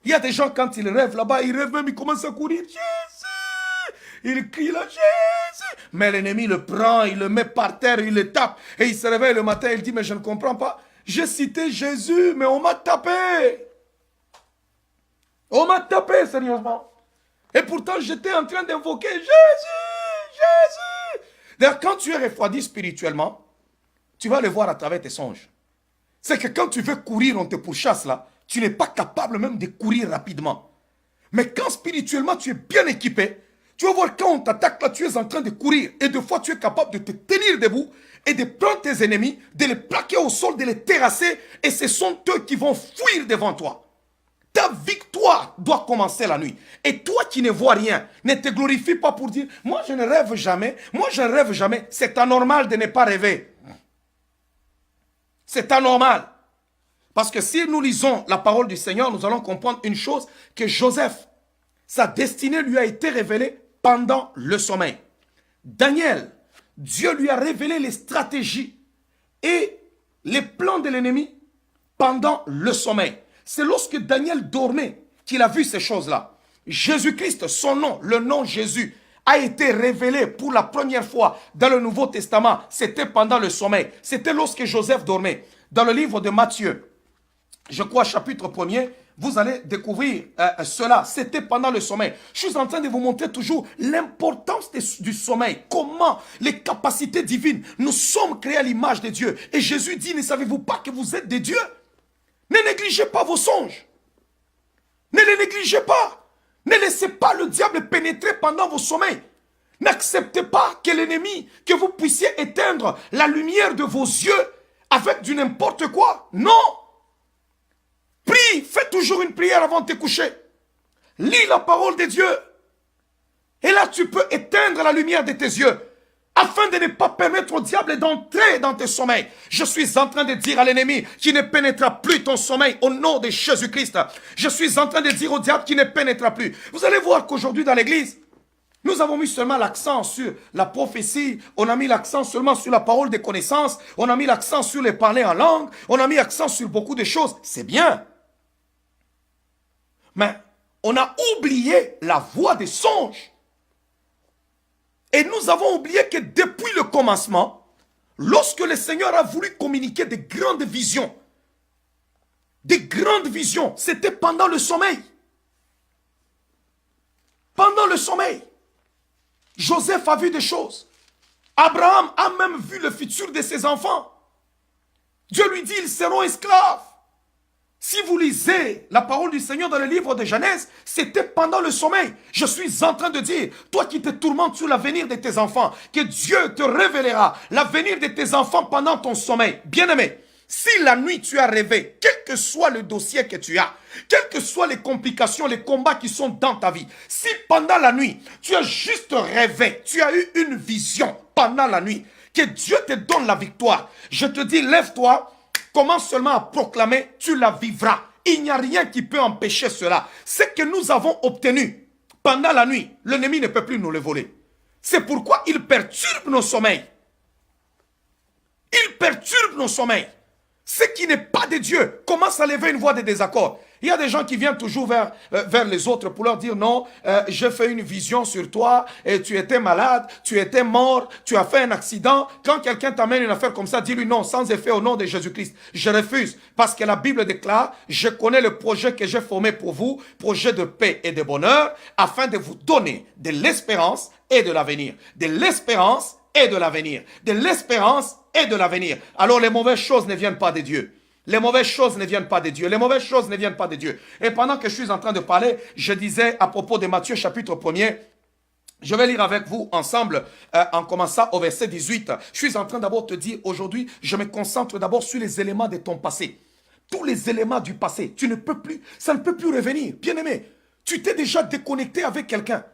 Il y a des gens quand ils rêvent là-bas, ils rêvent même, ils commencent à courir. Jésus! Il crie là, Jésus! Mais l'ennemi le prend, il le met par terre, il le tape. Et il se réveille le matin, il dit, mais je ne comprends pas. J'ai cité Jésus, mais on m'a tapé. On m'a tapé, sérieusement. Et pourtant, j'étais en train d'invoquer Jésus. Jésus. D'ailleurs, quand tu es refroidi spirituellement, tu vas le voir à travers tes songes. C'est que quand tu veux courir, on te pourchasse là, tu n'es pas capable même de courir rapidement. Mais quand spirituellement tu es bien équipé, tu vas voir quand on t'attaque là, tu es en train de courir. Et des fois, tu es capable de te tenir debout et de prendre tes ennemis, de les plaquer au sol, de les terrasser. Et ce sont eux qui vont fuir devant toi. Ta victoire doit commencer la nuit. Et toi qui ne vois rien, ne te glorifie pas pour dire, moi je ne rêve jamais, moi je ne rêve jamais. C'est anormal de ne pas rêver. C'est anormal. Parce que si nous lisons la parole du Seigneur, nous allons comprendre une chose, que Joseph, sa destinée lui a été révélée pendant le sommeil. Daniel, Dieu lui a révélé les stratégies et les plans de l'ennemi pendant le sommeil. C'est lorsque Daniel dormait qu'il a vu ces choses-là. Jésus-Christ, son nom, le nom Jésus, a été révélé pour la première fois dans le Nouveau Testament. C'était pendant le sommeil. C'était lorsque Joseph dormait. Dans le livre de Matthieu, je crois chapitre 1er, vous allez découvrir cela. C'était pendant le sommeil. Je suis en train de vous montrer toujours l'importance du sommeil. Comment les capacités divines. Nous sommes créés à l'image de Dieu. Et Jésus dit, ne savez-vous pas que vous êtes des dieux? Ne négligez pas vos songes. Ne les négligez pas. Ne laissez pas le diable pénétrer pendant vos sommeils. N'acceptez pas que l'ennemi, que vous puissiez éteindre la lumière de vos yeux avec du n'importe quoi. Non. Prie, fais toujours une prière avant de te coucher. Lis la parole de Dieu. Et là, tu peux éteindre la lumière de tes yeux afin de ne pas permettre au diable d'entrer dans tes sommeils. Je suis en train de dire à l'ennemi qui ne pénétrera plus ton sommeil au nom de Jésus-Christ. Je suis en train de dire au diable qui ne pénétrera plus. Vous allez voir qu'aujourd'hui dans l'église, nous avons mis seulement l'accent sur la prophétie, on a mis l'accent seulement sur la parole des connaissances, on a mis l'accent sur les parler en langue, on a mis l'accent sur beaucoup de choses. C'est bien. Mais on a oublié la voix des songes. Et nous avons oublié que depuis le commencement, lorsque le Seigneur a voulu communiquer des grandes visions, c'était pendant le sommeil. Pendant le sommeil. Joseph a vu des choses. Abraham a même vu le futur de ses enfants. Dieu lui dit, ils seront esclaves. Si vous lisez la parole du Seigneur dans le livre de Genèse, c'était pendant le sommeil. Je suis en train de dire, toi qui te tourmentes sur l'avenir de tes enfants, que Dieu te révélera l'avenir de tes enfants pendant ton sommeil. Bien-aimé, si la nuit tu as rêvé, quel que soit le dossier que tu as, quelles que soient les complications, les combats qui sont dans ta vie, si pendant la nuit, tu as juste rêvé, tu as eu une vision pendant la nuit, que Dieu te donne la victoire, je te dis, lève-toi, commence seulement à proclamer, tu la vivras. Il n'y a rien qui peut empêcher cela. Ce que nous avons obtenu pendant la nuit, l'ennemi ne peut plus nous le voler. C'est pourquoi il perturbe nos sommeils. Il perturbe nos sommeils. Ce qui n'est pas de Dieu commence à lever une voix de désaccord. Il y a des gens qui viennent toujours vers les autres pour leur dire non, j'ai fait une vision sur toi et tu étais malade, tu étais mort, tu as fait un accident. Quand quelqu'un t'amène une affaire comme ça, dis-lui non, sans effet au nom de Jésus-Christ. Je refuse parce que la Bible déclare, je connais le projet que j'ai formé pour vous, projet de paix et de bonheur, afin de vous donner de l'espérance et de l'avenir. De l'espérance et de l'avenir. De l'espérance et de l'avenir. Alors les mauvaises choses ne viennent pas de Dieu. Les mauvaises choses ne viennent pas de Dieu. Les mauvaises choses ne viennent pas de Dieu. Et pendant que je suis en train de parler, je disais à propos de Matthieu chapitre 1er, je vais lire avec vous ensemble en commençant au verset 18. Je suis en train d'abord de te dire aujourd'hui, je me concentre d'abord sur les éléments de ton passé. Tous les éléments du passé, tu ne peux plus, ça ne peut plus revenir. Bien aimé, tu t'es déjà déconnecté avec quelqu'un.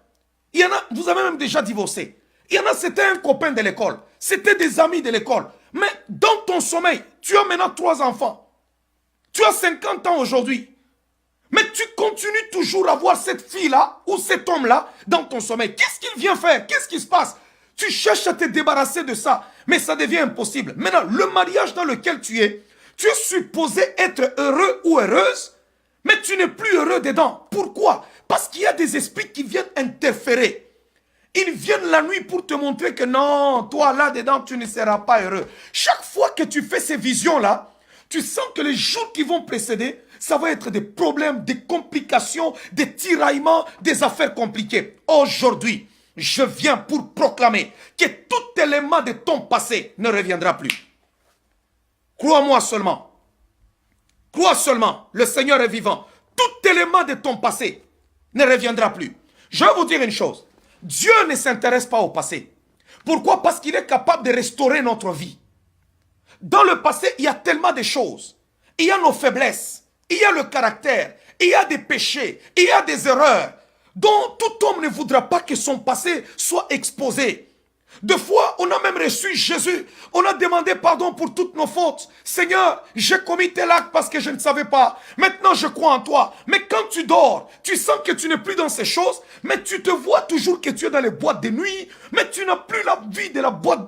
Il y en a, vous avez même déjà divorcé. Il y en a, c'était un copain de l'école. C'était des amis de l'école. Mais dans ton sommeil, tu as maintenant 3 enfants. Tu as 50 ans aujourd'hui. Mais tu continues toujours à voir cette fille-là ou cet homme-là dans ton sommeil. Qu'est-ce qu'il vient faire? Qu'est-ce qui se passe? Tu cherches à te débarrasser de ça. Mais ça devient impossible. Maintenant, le mariage dans lequel tu es supposé être heureux ou heureuse, mais tu n'es plus heureux dedans. Pourquoi? Parce qu'il y a des esprits qui viennent interférer. Ils viennent la nuit pour te montrer que non, toi là-dedans, tu ne seras pas heureux. Chaque fois que tu fais ces visions-là, tu sens que les jours qui vont précéder, ça va être des problèmes, des complications, des tiraillements, des affaires compliquées. Aujourd'hui, je viens pour proclamer que tout élément de ton passé ne reviendra plus. Crois-moi seulement. Crois seulement, le Seigneur est vivant. Tout élément de ton passé ne reviendra plus. Je vais vous dire une chose. Dieu ne s'intéresse pas au passé. Pourquoi? Parce qu'il est capable de restaurer notre vie. Dans le passé, il y a tellement de choses. Il y a nos faiblesses. Il y a le caractère. Il y a des péchés. Il y a des erreurs dont tout homme ne voudra pas que son passé soit exposé. Deux fois, on a même reçu Jésus. On a demandé pardon pour toutes nos fautes. Seigneur, j'ai commis tel acte parce que je ne savais pas. Maintenant, je crois en toi. Mais quand tu dors, tu sens que tu n'es plus dans ces choses, mais tu te vois toujours que tu es dans les boîtes de nuit, mais tu n'as plus la vie de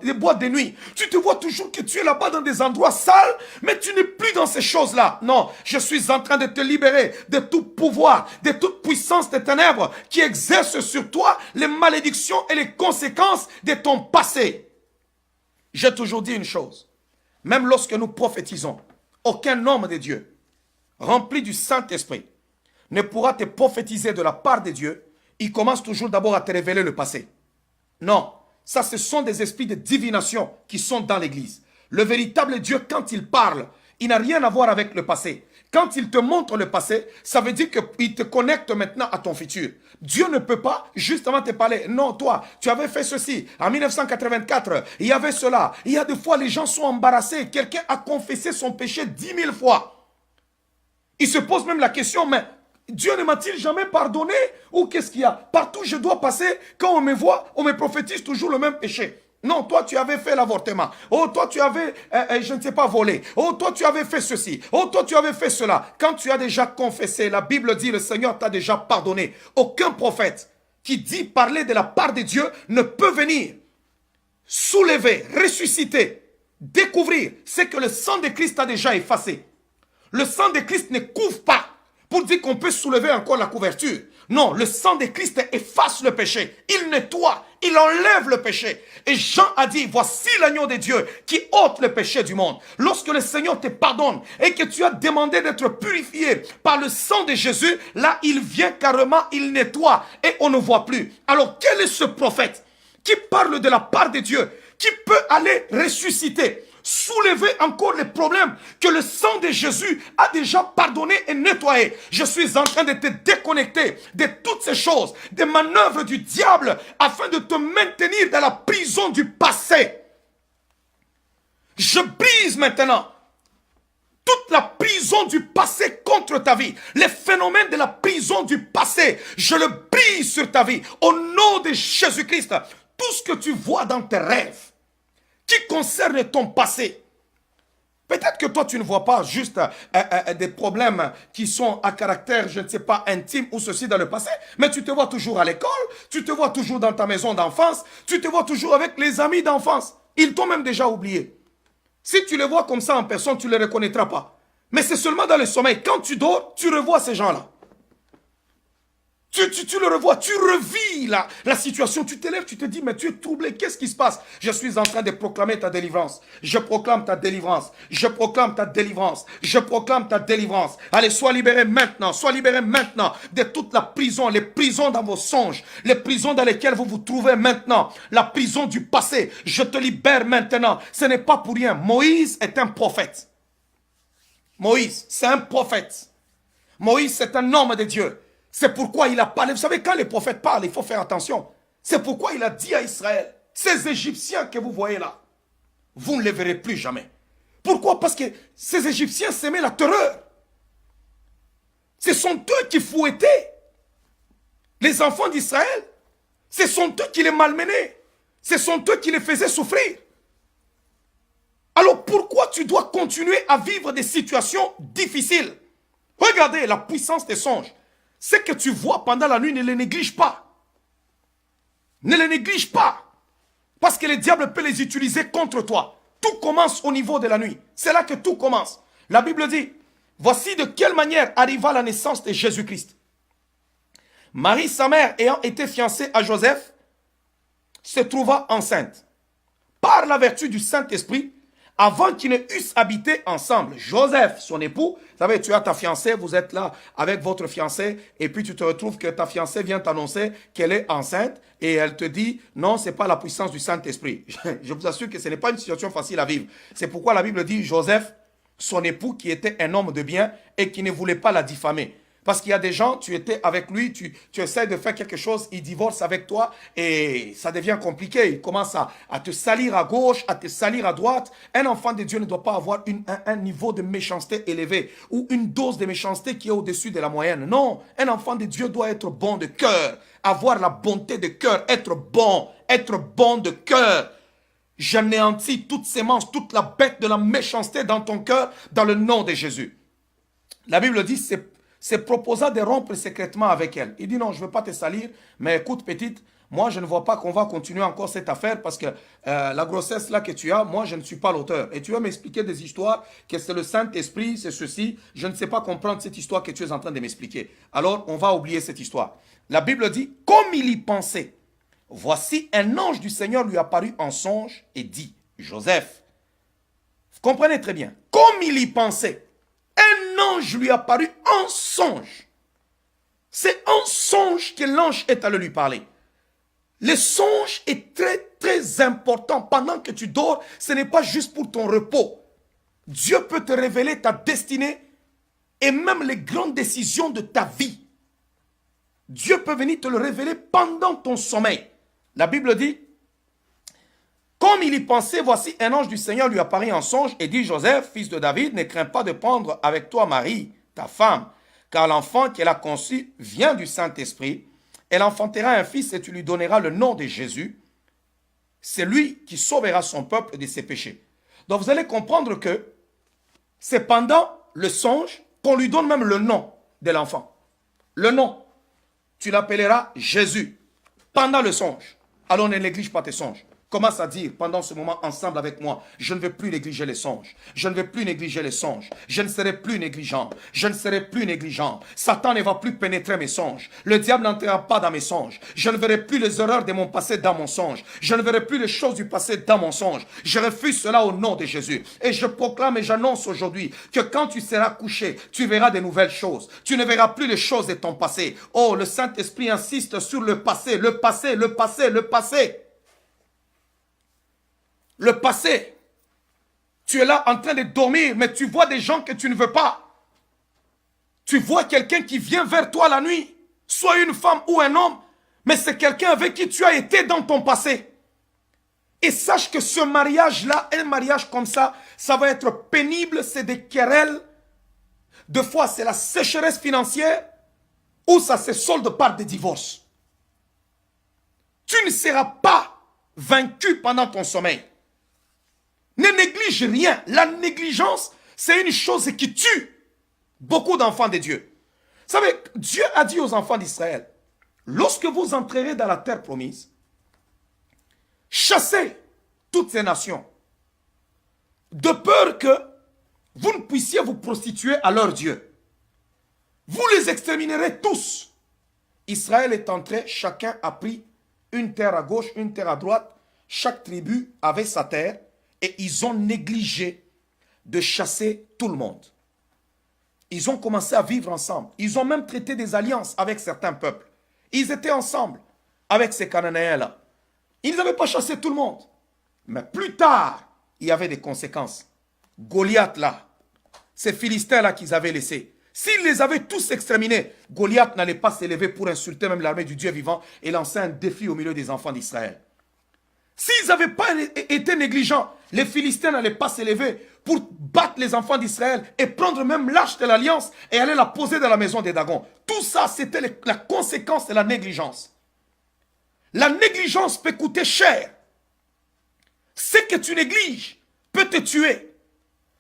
des boîtes de nuit. Tu te vois toujours que tu es là-bas dans des endroits sales, mais tu n'es plus dans ces choses-là. Non, je suis en train de te libérer de tout pouvoir, de toute puissance des ténèbres qui exerce sur toi les malédictions et les conséquences de ton passé. J'ai toujours dit une chose, même lorsque nous prophétisons, aucun homme de Dieu rempli du Saint-Esprit ne pourra te prophétiser de la part de Dieu. Il commence toujours d'abord à te révéler le passé. Non, ça ce sont des esprits de divination qui sont dans l'église. Le véritable Dieu, quand il parle, il n'a rien à voir avec le passé. Quand il te montre le passé, ça veut dire qu'il te connecte maintenant à ton futur. Dieu ne peut pas justement te parler. Non, toi, tu avais fait ceci. En 1984, il y avait cela. Il y a des fois, les gens sont embarrassés. Quelqu'un a confessé son péché 10 000 fois. Il se pose même la question, mais Dieu ne m'a-t-il jamais pardonné? Ou qu'est-ce qu'il y a? Partout je dois passer, quand on me voit, on me prophétise toujours le même péché. Non, toi tu avais fait l'avortement. Oh, toi tu avais, je ne sais pas, volé. Oh, toi tu avais fait ceci. Oh, toi tu avais fait cela. Quand tu as déjà confessé, la Bible dit, le Seigneur t'a déjà pardonné. Aucun prophète qui dit parler de la part de Dieu ne peut venir soulever, ressusciter, découvrir ce que le sang de Christ a déjà effacé. Le sang de Christ ne couvre pas pour dire qu'on peut soulever encore la couverture. Non, le sang de Christ efface le péché. Il nettoie, il enlève le péché. Et Jean a dit, voici l'agneau de Dieu qui ôte le péché du monde. Lorsque le Seigneur te pardonne et que tu as demandé d'être purifié par le sang de Jésus, là, il vient carrément, il nettoie et on ne voit plus. Alors, quel est ce prophète qui parle de la part de Dieu, qui peut aller ressusciter, soulever encore les problèmes que le sang de Jésus a déjà pardonné et nettoyé? Je suis en train de te déconnecter de toutes ces choses, des manœuvres du diable, afin de te maintenir dans la prison du passé. Je brise maintenant toute la prison du passé contre ta vie. Les phénomènes de la prison du passé, je le brise sur ta vie. Au nom de Jésus-Christ, tout ce que tu vois dans tes rêves, qui concerne ton passé. Peut-être que toi, tu ne vois pas juste des problèmes qui sont à caractère, je ne sais pas, intime ou ceci dans le passé, mais tu te vois toujours à l'école, tu te vois toujours dans ta maison d'enfance, tu te vois toujours avec les amis d'enfance. Ils t'ont même déjà oublié. Si tu les vois comme ça en personne, tu ne les reconnaîtras pas. Mais c'est seulement dans le sommeil. Quand tu dors, tu revois ces gens-là. Tu le revois, tu revis la situation, tu te lèves, tu te dis, mais tu es troublé, qu'est-ce qui se passe? Je suis en train de proclamer ta délivrance. Je proclame ta délivrance. Je proclame ta délivrance. Je proclame ta délivrance. Allez, sois libéré maintenant de toute la prison, les prisons dans vos songes, les prisons dans lesquelles vous vous trouvez maintenant, la prison du passé. Je te libère maintenant. Ce n'est pas pour rien. Moïse est un prophète. Moïse, c'est un prophète. Moïse, c'est un homme de Dieu. C'est pourquoi il a parlé. Vous savez, quand les prophètes parlent, il faut faire attention. C'est pourquoi il a dit à Israël, ces Égyptiens que vous voyez là, vous ne les verrez plus jamais. Pourquoi? Parce que ces Égyptiens s'aimaient la terreur. Ce sont eux qui fouettaient les enfants d'Israël. Ce sont eux qui les malmenaient. Ce sont eux qui les faisaient souffrir. Alors pourquoi tu dois continuer à vivre des situations difficiles? Regardez la puissance des songes. Ce que tu vois pendant la nuit, ne les néglige pas. Ne les néglige pas. Parce que le diable peut les utiliser contre toi. Tout commence au niveau de la nuit. C'est là que tout commence. La Bible dit, voici de quelle manière arriva la naissance de Jésus-Christ. Marie, sa mère, ayant été fiancée à Joseph, se trouva enceinte. Par la vertu du Saint-Esprit, avant qu'ils ne eussent habité ensemble. Joseph, son époux, vous savez, tu as ta fiancée, vous êtes là avec votre fiancé, et puis tu te retrouves que ta fiancée vient t'annoncer qu'elle est enceinte, et elle te dit, non, ce n'est pas la puissance du Saint-Esprit. Je vous assure que ce n'est pas une situation facile à vivre. C'est pourquoi la Bible dit, Joseph, son époux qui était un homme de bien et qui ne voulait pas la diffamer. Parce qu'il y a des gens, tu étais avec lui, tu essaies de faire quelque chose, il divorce avec toi et ça devient compliqué. Il commence à te salir à gauche, à te salir à droite. Un enfant de Dieu ne doit pas avoir un niveau de méchanceté élevé ou une dose de méchanceté qui est au-dessus de la moyenne. Non, un enfant de Dieu doit être bon de cœur, avoir la bonté de cœur, être bon de cœur. J'anéantis toute sémence, toute la bête de la méchanceté dans ton cœur, dans le nom de Jésus. La Bible dit, c'est proposa de rompre secrètement avec elle. Il dit non, je ne veux pas te salir, mais écoute petite, moi je ne vois pas qu'on va continuer encore cette affaire parce que la grossesse là que tu as, moi je ne suis pas l'auteur. Et tu vas m'expliquer des histoires que c'est le Saint-Esprit, c'est ceci. Je ne sais pas comprendre cette histoire que tu es en train de m'expliquer. Alors on va oublier cette histoire. La Bible dit, comme il y pensait, voici un ange du Seigneur lui apparut en songe et dit, Joseph, vous comprenez très bien, comme il y pensait, un ange lui apparut en songe. C'est en songe que l'ange est allé lui parler. Le songe est très, très important. Pendant que tu dors, ce n'est pas juste pour ton repos. Dieu peut te révéler ta destinée et même les grandes décisions de ta vie. Dieu peut venir te le révéler pendant ton sommeil. La Bible dit, comme il y pensait, voici un ange du Seigneur lui apparut en songe et dit, Joseph, fils de David, ne crains pas de prendre avec toi Marie, ta femme, car l'enfant qu'elle a conçu vient du Saint-Esprit. Elle enfantera un fils et tu lui donneras le nom de Jésus. C'est lui qui sauvera son peuple de ses péchés. Donc vous allez comprendre que c'est pendant le songe qu'on lui donne même le nom de l'enfant. Le nom, tu l'appelleras Jésus pendant le songe. Alors ne néglige pas tes songes. Commence à dire pendant ce moment ensemble avec moi, je ne vais plus négliger les songes. Je ne vais plus négliger les songes. Je ne serai plus négligent. Je ne serai plus négligent. Satan ne va plus pénétrer mes songes. Le diable n'entrera pas dans mes songes. Je ne verrai plus les erreurs de mon passé dans mon songe. Je ne verrai plus les choses du passé dans mon songe. Je refuse cela au nom de Jésus. Et je proclame et j'annonce aujourd'hui que quand tu seras couché, tu verras de nouvelles choses. Tu ne verras plus les choses de ton passé. Oh, le Saint-Esprit insiste sur le passé, le passé, le passé, le passé. Le passé, tu es là en train de dormir, mais tu vois des gens que tu ne veux pas. Tu vois quelqu'un qui vient vers toi la nuit, soit une femme ou un homme, mais c'est quelqu'un avec qui tu as été dans ton passé. Et sache que ce mariage-là, un mariage comme ça va être pénible, c'est des querelles. Des fois, c'est la sécheresse financière ou ça se solde par des divorces. Tu ne seras pas vaincu pendant ton sommeil. Ne néglige rien. La négligence, c'est une chose qui tue beaucoup d'enfants de Dieu. Vous savez, Dieu a dit aux enfants d'Israël, lorsque vous entrerez dans la terre promise, chassez toutes ces nations, de peur que vous ne puissiez vous prostituer à leur Dieu. Vous les exterminerez tous. Israël est entré, chacun a pris une terre à gauche, une terre à droite. Chaque tribu avait sa terre. Et ils ont négligé de chasser tout le monde. Ils ont commencé à vivre ensemble. Ils ont même traité des alliances avec certains peuples. Ils étaient ensemble avec ces Cananéens-là. Ils n'avaient pas chassé tout le monde. Mais plus tard, il y avait des conséquences. Goliath là, ces Philistins-là qu'ils avaient laissés, s'ils les avaient tous exterminés, Goliath n'allait pas s'élever pour insulter même l'armée du Dieu vivant et lancer un défi au milieu des enfants d'Israël. S'ils n'avaient pas été négligents, les Philistins n'allaient pas s'élever pour battre les enfants d'Israël et prendre même l'arche de l'alliance et aller la poser dans la maison des Dagons. Tout ça, c'était la conséquence de la négligence. La négligence peut coûter cher. Ce que tu négliges peut te tuer.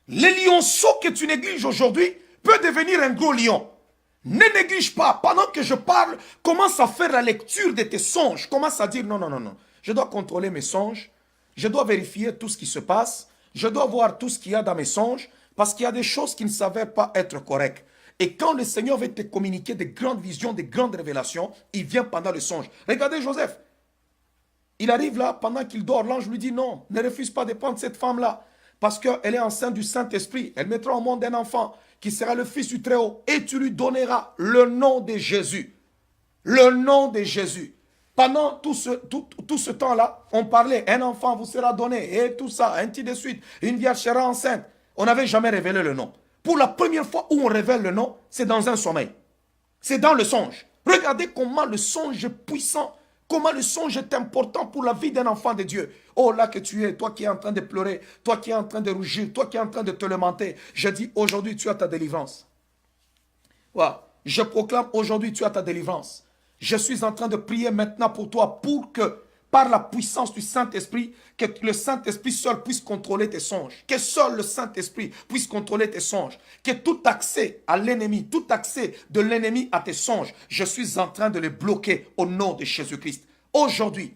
Les lionceaux que tu négliges aujourd'hui peut devenir un gros lion. Ne néglige pas. Pendant que je parle, commence à faire la lecture de tes songes. Commence à dire non, non, non, non. Je dois contrôler mes songes. Je dois vérifier tout ce qui se passe. Je dois voir tout ce qu'il y a dans mes songes. Parce qu'il y a des choses qui ne s'avèrent pas être correctes. Et quand le Seigneur veut te communiquer des grandes visions, des grandes révélations, il vient pendant le songe. Regardez Joseph. Il arrive là, pendant qu'il dort, l'ange lui dit non, ne refuse pas de prendre cette femme-là. parce qu'elle est enceinte du Saint-Esprit. Elle mettra au monde un enfant qui sera le Fils du Très-Haut. Et tu lui donneras le nom de Jésus. Le nom de Jésus. Pendant tout ce temps-là, on parlait, un enfant vous sera donné, et tout ça, ainsi de suite. Une vierge sera enceinte. On n'avait jamais révélé le nom. Pour la première fois où on révèle le nom, c'est dans un sommeil. C'est dans le songe. Regardez comment le songe est puissant, comment le songe est important pour la vie d'un enfant de Dieu. Oh là que tu es, toi qui es en train de pleurer, toi qui es en train de rougir, toi qui es en train de te lamenter. Je dis aujourd'hui tu as ta délivrance. Voilà. Je proclame aujourd'hui tu as ta délivrance. Je suis en train de prier maintenant pour toi pour que par la puissance du Saint-Esprit, que le Saint-Esprit seul puisse contrôler tes songes. Que seul le Saint-Esprit puisse contrôler tes songes. Que tout accès à l'ennemi, tout accès de l'ennemi à tes songes, je suis en train de les bloquer au nom de Jésus-Christ. Aujourd'hui,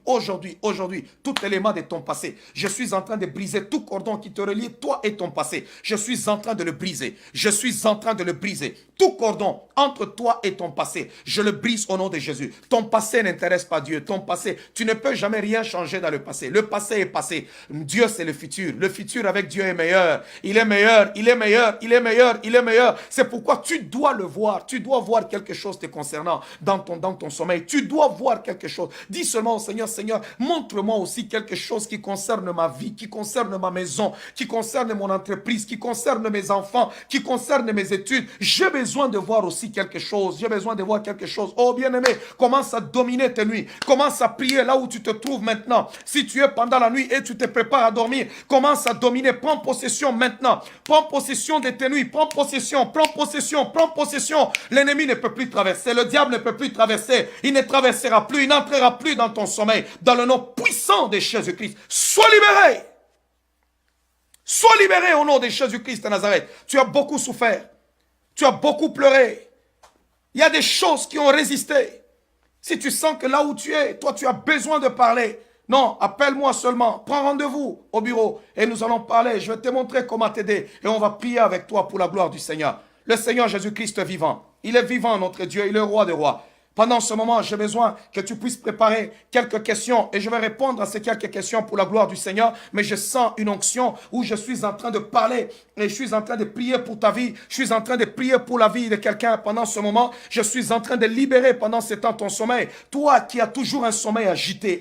tout élément de ton passé, je suis en train de briser tout cordon qui te relie, toi et ton passé. Je suis en train de le briser. Je suis en train de le briser. Tout cordon entre toi et ton passé, je le brise au nom de Jésus. Ton passé n'intéresse pas Dieu. Ton passé, tu ne peux jamais rien changer dans le passé. Le passé est passé. Dieu, c'est le futur. Le futur avec Dieu est meilleur. Il est meilleur, il est meilleur, il est meilleur, il est meilleur. C'est pourquoi tu dois le voir. Tu dois voir quelque chose te concernant dans ton sommeil. Tu dois voir quelque chose. Dis seulement au Seigneur, Seigneur, montre-moi aussi quelque chose qui concerne ma vie, qui concerne ma maison, qui concerne mon entreprise, qui concerne mes enfants, qui concerne mes études. J'ai besoin de voir aussi quelque chose. J'ai besoin de voir quelque chose. Oh bien-aimé, commence à dominer tes nuits. Commence à prier là où tu te trouves maintenant. Si tu es pendant la nuit et tu te prépares à dormir, commence à dominer. Prends possession maintenant. Prends possession de tes nuits. Prends possession, prends possession, prends possession. L'ennemi ne peut plus traverser. Le diable ne peut plus traverser. Il ne traversera plus. Il n'entrera plus dans ton sommeil. Dans le nom puissant de Jésus-Christ. Sois libéré. Sois libéré au nom de Jésus-Christ de Nazareth. Tu as beaucoup souffert. Tu as beaucoup pleuré. Il y a des choses qui ont résisté. Si tu sens que là où tu es, toi tu as besoin de parler, non, appelle-moi seulement. Prends rendez-vous au bureau et nous allons parler. Je vais te montrer comment t'aider et on va prier avec toi pour la gloire du Seigneur. Le Seigneur Jésus-Christ est vivant. Il est vivant, notre Dieu. Il est roi des rois. Pendant ce moment, j'ai besoin que tu puisses préparer quelques questions et je vais répondre à ces quelques questions pour la gloire du Seigneur. Mais je sens une onction où je suis en train de parler et je suis en train de prier pour ta vie. Je suis en train de prier pour la vie de quelqu'un pendant ce moment. Je suis en train de libérer pendant ce temps ton sommeil. Toi qui as toujours un sommeil agité,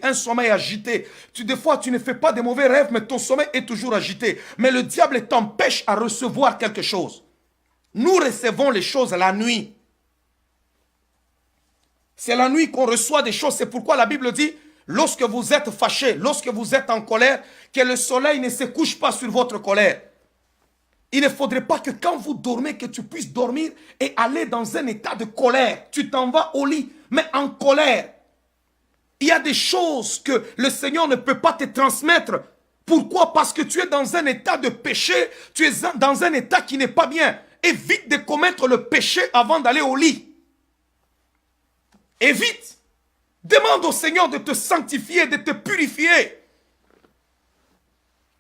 des fois, tu ne fais pas de mauvais rêves, mais ton sommeil est toujours agité. Mais le diable t'empêche à recevoir quelque chose. Nous recevons les choses la nuit. C'est la nuit qu'on reçoit des choses. C'est pourquoi la Bible dit, lorsque vous êtes fâché, lorsque vous êtes en colère, que le soleil ne se couche pas sur votre colère. Il ne faudrait pas que quand vous dormez, que tu puisses dormir et aller dans un état de colère. Tu t'en vas au lit, mais en colère. Il y a des choses que le Seigneur ne peut pas te transmettre. Pourquoi? Parce que tu es dans un état de péché, tu es dans un état qui n'est pas bien. Évite de commettre le péché avant d'aller au lit. Évite. Demande au Seigneur de te sanctifier, de te purifier.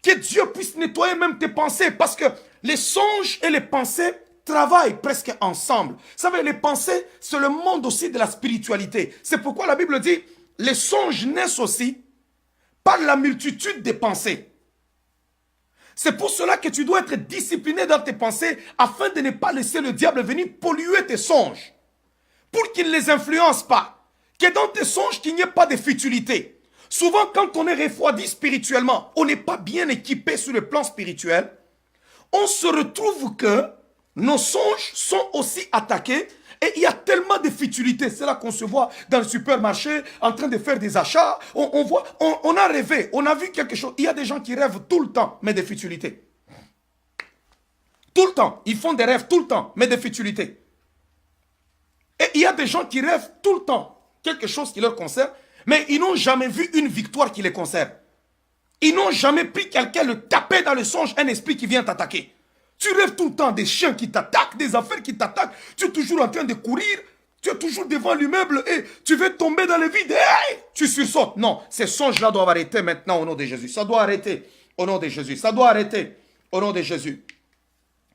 Que Dieu puisse nettoyer même tes pensées. Parce que les songes et les pensées travaillent presque ensemble. Vous savez, les pensées, c'est le monde aussi de la spiritualité. C'est pourquoi la Bible dit, les songes naissent aussi par la multitude des pensées. C'est pour cela que tu dois être discipliné dans tes pensées afin de ne pas laisser le diable venir polluer tes songes. Pour qu'il ne les influence pas. Que dans tes songes, qu'il n'y ait pas de futilité. Souvent, quand on est refroidi spirituellement, on n'est pas bien équipé sur le plan spirituel, on se retrouve que nos songes sont aussi attaqués et il y a tellement de futilité. C'est là qu'on se voit dans le supermarché en train de faire des achats. On a rêvé, on a vu quelque chose. Il y a des gens qui rêvent tout le temps, mais de futilité. Tout le temps. Ils font des rêves tout le temps, mais de futilité. Et il y a des gens qui rêvent tout le temps quelque chose qui leur concerne, mais ils n'ont jamais vu une victoire qui les concerne. Ils n'ont jamais pris quelqu'un, le taper dans le songe, un esprit qui vient t'attaquer. Tu rêves tout le temps des chiens qui t'attaquent, des affaires qui t'attaquent. Tu es toujours en train de courir, tu es toujours devant l'immeuble et tu veux tomber dans le vide. Hey, tu sursautes. Non, ces songes-là doivent arrêter maintenant au nom de Jésus. Ça doit arrêter au nom de Jésus. Ça doit arrêter au nom de Jésus.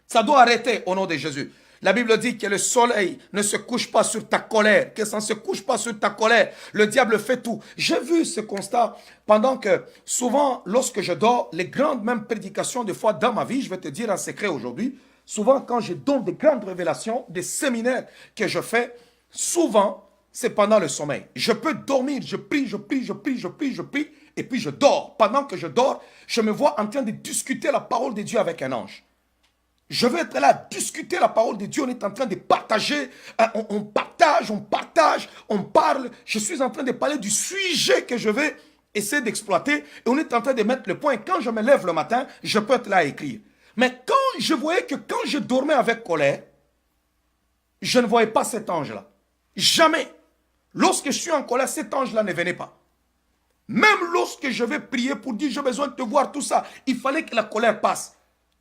Ça doit arrêter au nom de Jésus. La Bible dit que le soleil ne se couche pas sur ta colère, que ça ne se couche pas sur ta colère. Le diable fait tout. J'ai vu ce constat pendant que souvent, lorsque je dors, les grandes mêmes prédications de foi dans ma vie, je vais te dire un secret aujourd'hui, souvent quand je donne des grandes révélations, des séminaires que je fais, souvent, c'est pendant le sommeil. Je peux dormir, je prie, et puis je dors. Pendant que je dors, je me vois en train de discuter la parole de Dieu avec un ange. Je veux être là, discuter la parole de Dieu. On est en train de partager. On partage, on parle. Je suis en train de parler du sujet que je vais essayer d'exploiter. Et on est en train de mettre le point. Et quand je me lève le matin, je peux être là à écrire. Mais quand je voyais que quand je dormais avec colère, je ne voyais pas cet ange-là. Jamais. Lorsque je suis en colère, cet ange-là ne venait pas. Même lorsque je vais prier pour dire j'ai besoin de te voir, tout ça, il fallait que la colère passe.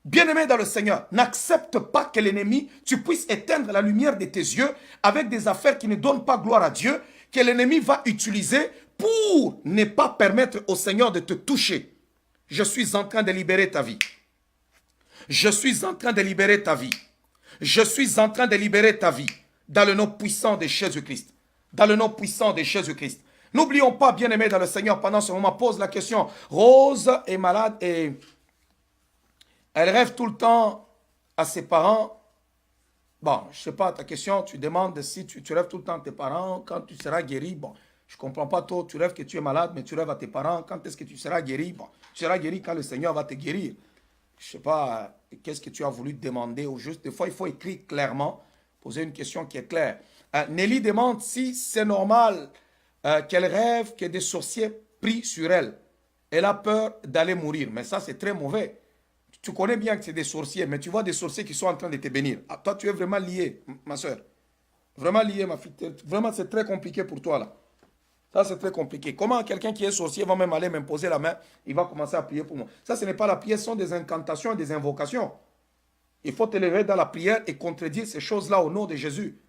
Bien-aimé dans le Seigneur, n'accepte pas que l'ennemi, tu puisses éteindre la lumière de tes yeux avec des affaires qui ne donnent pas gloire à Dieu, que l'ennemi va utiliser pour ne pas permettre au Seigneur de te toucher. Je suis en train de libérer ta vie. Je suis en train de libérer ta vie. Je suis en train de libérer ta vie dans le nom puissant de Jésus-Christ. Dans le nom puissant de Jésus-Christ. N'oublions pas, bien-aimé dans le Seigneur, pendant ce moment, pose la question. Rose est malade et elle rêve tout le temps à ses parents. Bon, je ne sais pas, ta question, tu demandes si tu rêves tout le temps à tes parents, quand tu seras guéri. Bon, je ne comprends pas trop, tu rêves que tu es malade, mais tu rêves à tes parents. Quand est-ce que tu seras guéri? Bon, tu seras guéri quand le Seigneur va te guérir. Je ne sais pas, qu'est-ce que tu as voulu demander au juste. Des fois, il faut écrire clairement, poser une question qui est claire. Nelly demande si c'est normal qu'elle rêve que des sorciers prient sur elle. Elle a peur d'aller mourir, mais ça, c'est très mauvais. Tu connais bien que c'est des sorciers, mais tu vois des sorciers qui sont en train de te bénir. Ah, toi, tu es vraiment lié, ma soeur. Vraiment lié, ma fille. Vraiment, c'est très compliqué pour toi, là. Ça, c'est très compliqué. Comment quelqu'un qui est sorcier va même aller m'imposer la main, il va commencer à prier pour moi. Ça, ce n'est pas la prière, ce sont des incantations et des invocations. Il faut te lever dans la prière et contredire ces choses-là au nom de Jésus.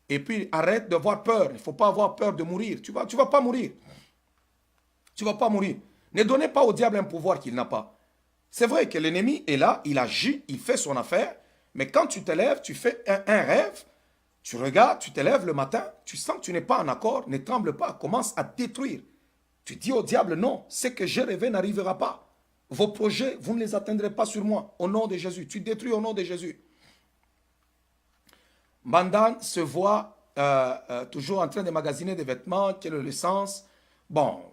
Et puis, arrête d'avoir peur. Il ne faut pas avoir peur de mourir. Tu vas pas mourir. Tu ne vas pas mourir. Ne donnez pas au diable un pouvoir qu'il n'a pas. C'est vrai que l'ennemi est là, il agit, il fait son affaire, mais quand tu te lèves, tu fais un rêve, tu regardes, tu te lèves le matin, tu sens que tu n'es pas en accord, ne tremble pas, commence à détruire. Tu dis au diable, non, ce que j'ai rêvé n'arrivera pas. Vos projets, vous ne les atteindrez pas sur moi, au nom de Jésus. Tu détruis au nom de Jésus. Mandan se voit toujours en train de magasiner des vêtements, quel est le sens? Bon,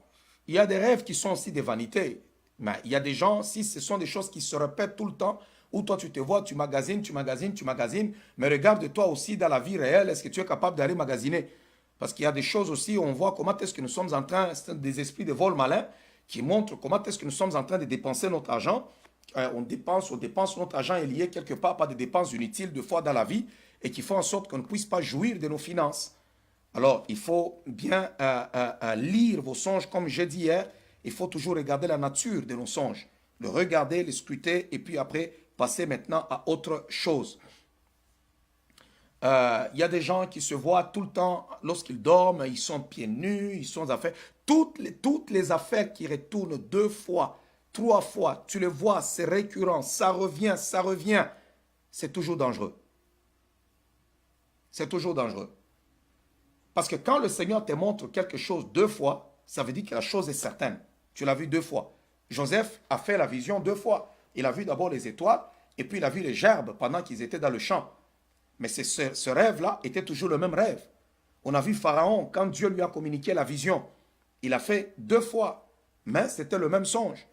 il y a des rêves qui sont aussi des vanités. Mais il y a des gens, si ce sont des choses qui se répètent tout le temps, où toi tu te vois, tu magasines, mais regarde-toi aussi dans la vie réelle, est-ce que tu es capable d'aller magasiner? Parce qu'il y a des choses aussi où on voit comment est-ce que nous sommes en train, des esprits de vol malin, qui montrent comment est-ce que nous sommes en train de dépenser notre argent. On dépense, notre argent est lié quelque part par des dépenses inutiles de fois dans la vie, et qui font en sorte qu'on ne puisse pas jouir de nos finances. Alors, il faut bien lire vos songes, comme j'ai dit hier. Il faut toujours regarder la nature de nos songes, le regarder, le scruter, et puis après, passer maintenant à autre chose. Il y a des gens qui se voient tout le temps, lorsqu'ils dorment, ils sont pieds nus, ils sont affaires. Toutes les affaires qui retournent 2 fois, 3 fois, tu les vois, c'est récurrent, ça revient. C'est toujours dangereux. C'est toujours dangereux. Parce que quand le Seigneur te montre quelque chose 2 fois, ça veut dire que la chose est certaine. Tu l'as vu 2 fois. Joseph a fait la vision 2 fois. Il a vu d'abord les étoiles et puis il a vu les gerbes pendant qu'ils étaient dans le champ. Mais ce rêve-là était toujours le même rêve. On a vu Pharaon, quand Dieu lui a communiqué la vision, il a fait 2 fois, mais c'était le même songe.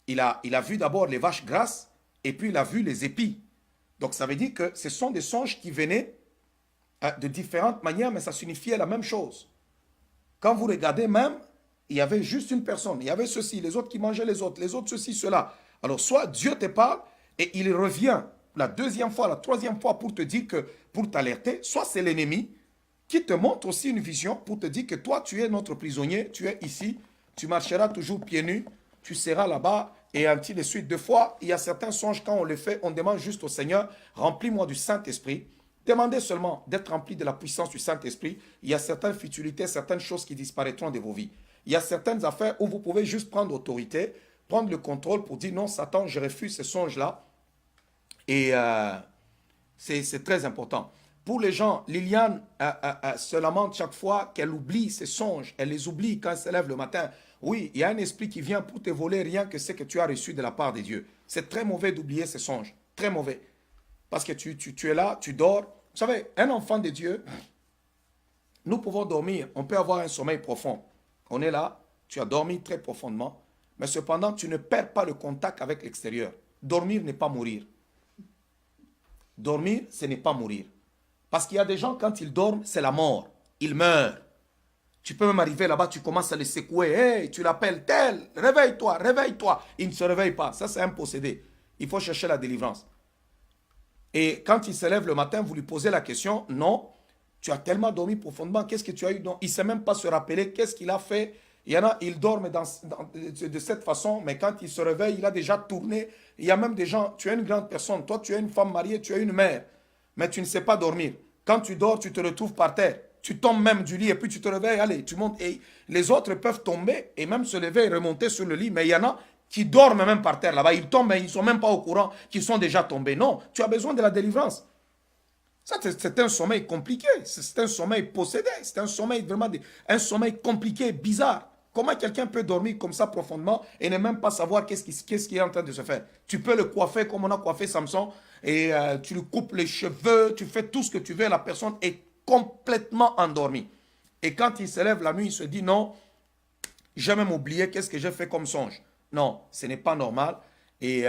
Il a vu d'abord les vaches grasses et puis il a vu les épis. Donc ça veut dire que ce sont des songes qui venaient de différentes manières, mais ça signifiait la même chose. Quand vous regardez même, il y avait juste une personne, il y avait ceci, les autres qui mangeaient les autres ceci, cela. Alors soit Dieu te parle et il revient la 2e fois, la 3e fois pour te dire que, pour t'alerter, soit c'est l'ennemi qui te montre aussi une vision pour te dire que toi tu es notre prisonnier, tu es ici, tu marcheras toujours pieds nus, tu seras là-bas et ainsi de suite. 2 fois, il y a certains songes quand on les fait, on demande juste au Seigneur, remplis-moi du Saint-Esprit. Demandez seulement d'être rempli de la puissance du Saint-Esprit. Il y a certaines futilités, certaines choses qui disparaîtront de vos vies. Il y a certaines affaires où vous pouvez juste prendre autorité, prendre le contrôle pour dire non, Satan, je refuse ce songe-là. Et C'est très important. Pour les gens, Liliane se lamente chaque fois qu'elle oublie ses songes. Elle les oublie quand elle se lève le matin. Oui, il y a un esprit qui vient pour te voler rien que ce que tu as reçu de la part de Dieu. C'est très mauvais d'oublier ses songes. Très mauvais. Parce que tu es là, tu dors. Vous savez, un enfant de Dieu, nous pouvons dormir. On peut avoir un sommeil profond. On est là, tu as dormi très profondément. Mais cependant, tu ne perds pas le contact avec l'extérieur. Dormir n'est pas mourir. Dormir, ce n'est pas mourir. Parce qu'il y a des gens, quand ils dorment, c'est la mort. Ils meurent. Tu peux même arriver là-bas, tu commences à les secouer. Hey, tu l'appelles tel, réveille-toi, réveille-toi. Il ne se réveille pas. Ça, c'est un possédé. Il faut chercher la délivrance. Et quand il se lève le matin, vous lui posez la question. Non, tu as tellement dormi profondément. Qu'est-ce que tu as eu? Non, il ne sait même pas se rappeler qu'est-ce qu'il a fait. Il y en a, ils dorment de cette façon, mais quand il se réveille, il a déjà tourné. Il y a même des gens, tu es une grande personne. Toi, tu es une femme mariée, tu es une mère. Mais tu ne sais pas dormir. Quand tu dors, tu te retrouves par terre. Tu tombes même du lit et puis tu te réveilles, allez, tu montes. Et les autres peuvent tomber et même se lever et remonter sur le lit. Mais il y en a qui dorment même par terre là-bas. Ils tombent mais ils ne sont même pas au courant qu'ils sont déjà tombés. Non, tu as besoin de la délivrance. Ça, c'est un sommeil compliqué. C'est un sommeil possédé. C'est un sommeil vraiment, un sommeil compliqué, bizarre. Comment quelqu'un peut dormir comme ça profondément et ne même pas savoir qu'est-ce qui est en train de se faire? Tu peux le coiffer comme on a coiffé Samson et tu lui coupes les cheveux, tu fais tout ce que tu veux, la personne est complètement endormie. Et quand il se lève la nuit, il se dit non, j'ai même oublié qu'est-ce que j'ai fait comme songe. Non, ce n'est pas normal. Et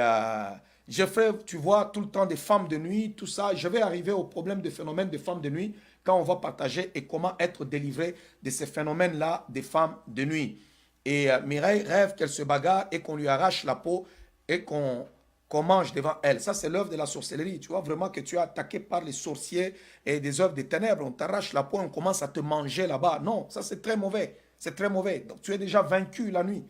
je fais, tu vois, tout le temps des femmes de nuit, tout ça. Je vais arriver au problème des phénomènes des femmes de nuit quand on va partager et comment être délivré de ces phénomènes-là des femmes de nuit. Et Mireille rêve qu'elle se bagarre et qu'on lui arrache la peau et qu'on mange devant elle. Ça, c'est l'œuvre de la sorcellerie. Tu vois vraiment que tu es attaqué par les sorciers et des œuvres des ténèbres. On t'arrache la peau, on commence à te manger là-bas. Non, ça c'est très mauvais. C'est très mauvais. Donc tu es déjà vaincu la nuit.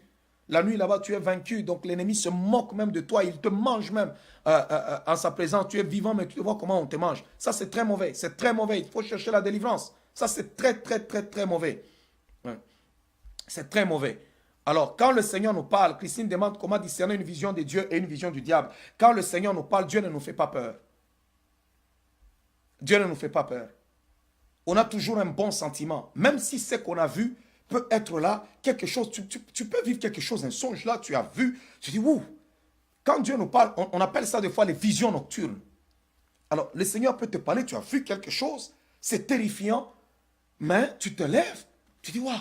La nuit là-bas, tu es vaincu. Donc l'ennemi se moque même de toi. Il te mange même en sa présence. Tu es vivant, mais tu vois comment on te mange. Ça, c'est très mauvais. C'est très mauvais. Il faut chercher la délivrance. Ça, c'est très, très, très, très mauvais. Ouais. C'est très mauvais. Alors, quand le Seigneur nous parle, Christine demande comment discerner une vision de Dieu et une vision du diable. Quand le Seigneur nous parle, Dieu ne nous fait pas peur. Dieu ne nous fait pas peur. On a toujours un bon sentiment. Même si ce qu'on a vu peut être là, quelque chose, tu peux vivre quelque chose, un songe là, tu as vu, tu dis, ouh. Quand Dieu nous parle, on appelle ça des fois les visions nocturnes. Alors, le Seigneur peut te parler, tu as vu quelque chose, c'est terrifiant, mais tu te lèves, tu dis, waouh,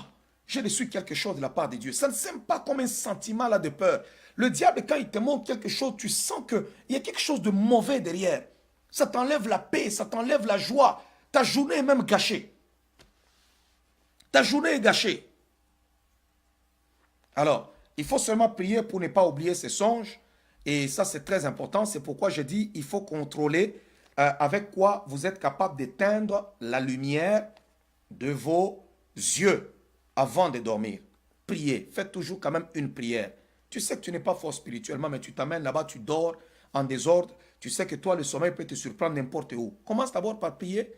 j'ai reçu quelque chose de la part de Dieu. Ça ne sème pas comme un sentiment là de peur. Le diable, quand il te montre quelque chose, tu sens qu'il y a quelque chose de mauvais derrière. Ça t'enlève la paix, ça t'enlève la joie. Ta journée est même gâchée. Ta journée est gâchée. Alors, il faut seulement prier pour ne pas oublier ses songes. Et ça, c'est très important. C'est pourquoi je dis, il faut contrôler avec quoi vous êtes capable d'éteindre la lumière de vos yeux avant de dormir. Priez. Faites toujours quand même une prière. Tu sais que tu n'es pas fort spirituellement, mais tu t'amènes là-bas, tu dors en désordre. Tu sais que toi, le sommeil peut te surprendre n'importe où. Commence d'abord par prier.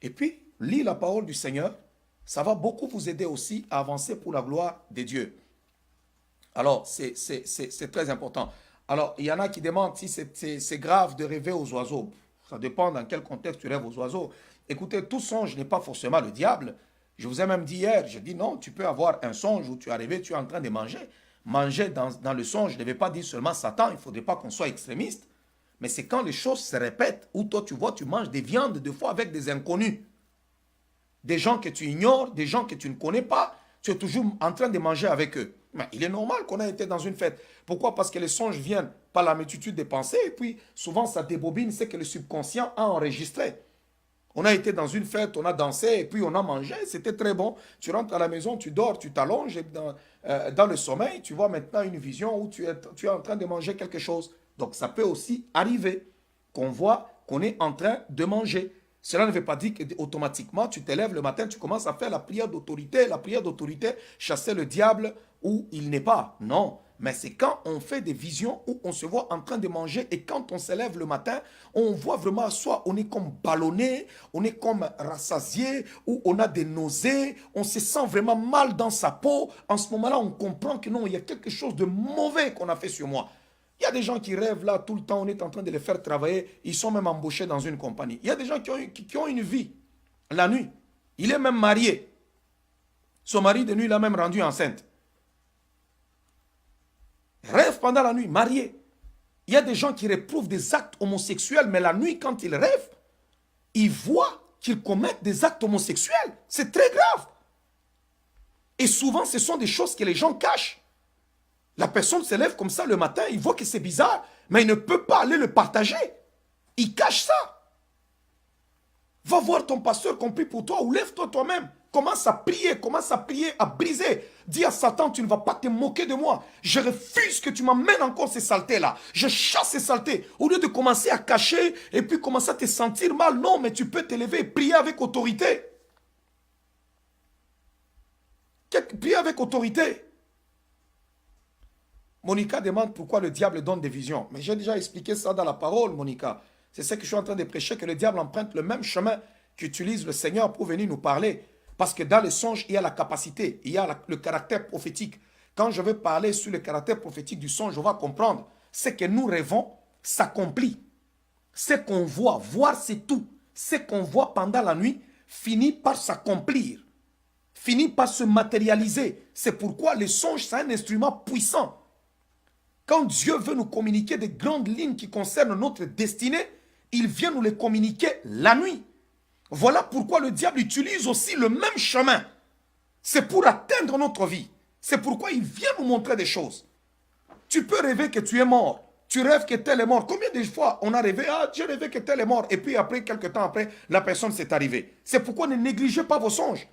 Et puis, lis la parole du Seigneur. Ça va beaucoup vous aider aussi à avancer pour la gloire de Dieu. Alors, c'est très important. Alors, il y en a qui demandent si c'est grave de rêver aux oiseaux. Ça dépend dans quel contexte tu rêves aux oiseaux. Écoutez, tout songe n'est pas forcément le diable. Je vous ai même dit hier, je dis non, tu peux avoir un songe où tu es rêvé, tu es en train de manger. Manger dans le songe ne veut pas dire seulement Satan, il ne faudrait pas qu'on soit extrémiste. Mais c'est quand les choses se répètent, où toi tu vois, tu manges des viandes, des fois avec des inconnus. Des gens que tu ignores, des gens que tu ne connais pas, tu es toujours en train de manger avec eux. Mais il est normal qu'on ait été dans une fête. Pourquoi? Parce que les songes viennent par la multitude des pensées et puis souvent ça débobine ce que le subconscient a enregistré. On a été dans une fête, on a dansé et puis on a mangé, c'était très bon. Tu rentres à la maison, tu dors, tu t'allonges et dans le sommeil, tu vois maintenant une vision où tu es en train de manger quelque chose. Donc ça peut aussi arriver qu'on voit qu'on est en train de manger. Cela ne veut pas dire qu'automatiquement, tu te lèves le matin, tu commences à faire la prière d'autorité. La prière d'autorité, chasser le diable où il n'est pas. Non, mais c'est quand on fait des visions où on se voit en train de manger et quand on se lève le matin, on voit vraiment soit on est comme ballonné, on est comme rassasié, ou on a des nausées, on se sent vraiment mal dans sa peau. En ce moment-là, on comprend que non, il y a quelque chose de mauvais qu'on a fait sur moi. Il y a des gens qui rêvent là tout le temps, on est en train de les faire travailler, ils sont même embauchés dans une compagnie. Il y a des gens qui ont une vie la nuit. Il est même marié. Son mari de nuit l'a même rendu enceinte. Rêve pendant la nuit, marié. Il y a des gens qui réprouvent des actes homosexuels, mais la nuit, quand ils rêvent, ils voient qu'ils commettent des actes homosexuels. C'est très grave. Et souvent, ce sont des choses que les gens cachent. La personne se lève comme ça le matin, il voit que c'est bizarre, mais il ne peut pas aller le partager. Il cache ça. Va voir ton pasteur qu'on prie pour toi ou lève-toi toi-même. Commence à prier, à briser. Dis à Satan, tu ne vas pas te moquer de moi. Je refuse que tu m'amènes encore ces saletés-là. Je chasse ces saletés. Au lieu de commencer à cacher et puis commencer à te sentir mal, non, mais tu peux te lever et prier avec autorité. Prier avec autorité. Monica demande pourquoi le diable donne des visions. Mais j'ai déjà expliqué ça dans la parole, Monica. C'est ce que je suis en train de prêcher, que le diable emprunte le même chemin qu'utilise le Seigneur pour venir nous parler. Parce que dans les songes, il y a la capacité, il y a le caractère prophétique. Quand je vais parler sur le caractère prophétique du songe, on va comprendre. Ce que nous rêvons s'accomplit. Ce qu'on voit, voir c'est tout. Ce qu'on voit pendant la nuit finit par s'accomplir. Finit par se matérialiser. C'est pourquoi le songe, c'est un instrument puissant. Quand Dieu veut nous communiquer des grandes lignes qui concernent notre destinée, il vient nous les communiquer la nuit. Voilà pourquoi le diable utilise aussi le même chemin. C'est pour atteindre notre vie. C'est pourquoi il vient nous montrer des choses. Tu peux rêver que tu es mort. Tu rêves que tel est mort. Combien de fois on a rêvé, ah, j'ai rêvé que tel est mort. Et puis après, quelques temps après, la personne s'est arrivée. C'est pourquoi ne négligez pas vos songes.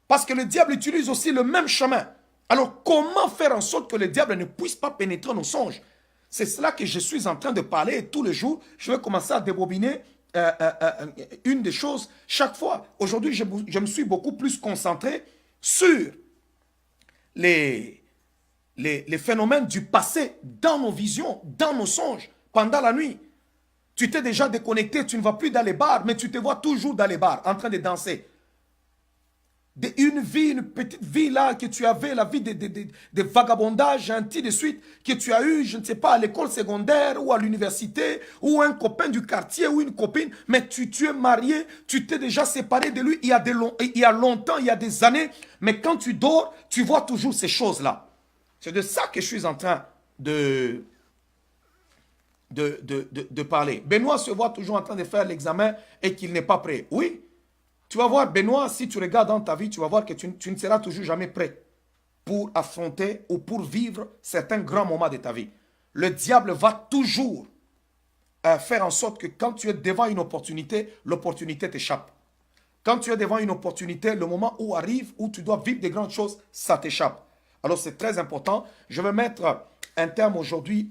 Parce que le diable utilise aussi le même chemin. Alors, comment faire en sorte que le diable ne puisse pas pénétrer nos songes? C'est cela que je suis en train de parler. Et tous les jours, je vais commencer à débobiner une des choses chaque fois. Aujourd'hui, je me suis beaucoup plus concentré sur les phénomènes du passé dans nos visions, dans nos songes, pendant la nuit. Tu t'es déjà déconnecté, tu ne vas plus dans les bars, mais tu te vois toujours dans les bars, en train de danser. Une petite vie là que tu avais, la vie de vagabondage, ainsi de suite, que tu as eu, je ne sais pas, à l'école secondaire ou à l'université, ou un copain du quartier ou une copine, mais tu es marié, tu t'es déjà séparé de lui il y a longtemps, il y a des années, mais quand tu dors, tu vois toujours ces choses-là. C'est de ça que je suis en train de parler. Benoît se voit toujours en train de faire l'examen et qu'il n'est pas prêt. Oui. Tu vas voir, Benoît, si tu regardes dans ta vie, tu vas voir que tu ne seras toujours jamais prêt pour affronter ou pour vivre certains grands moments de ta vie. Le diable va toujours faire en sorte que quand tu es devant une opportunité, l'opportunité t'échappe. Quand tu es devant une opportunité, le moment où arrive, où tu dois vivre des grandes choses, ça t'échappe. Alors c'est très important. Je vais mettre un terme aujourd'hui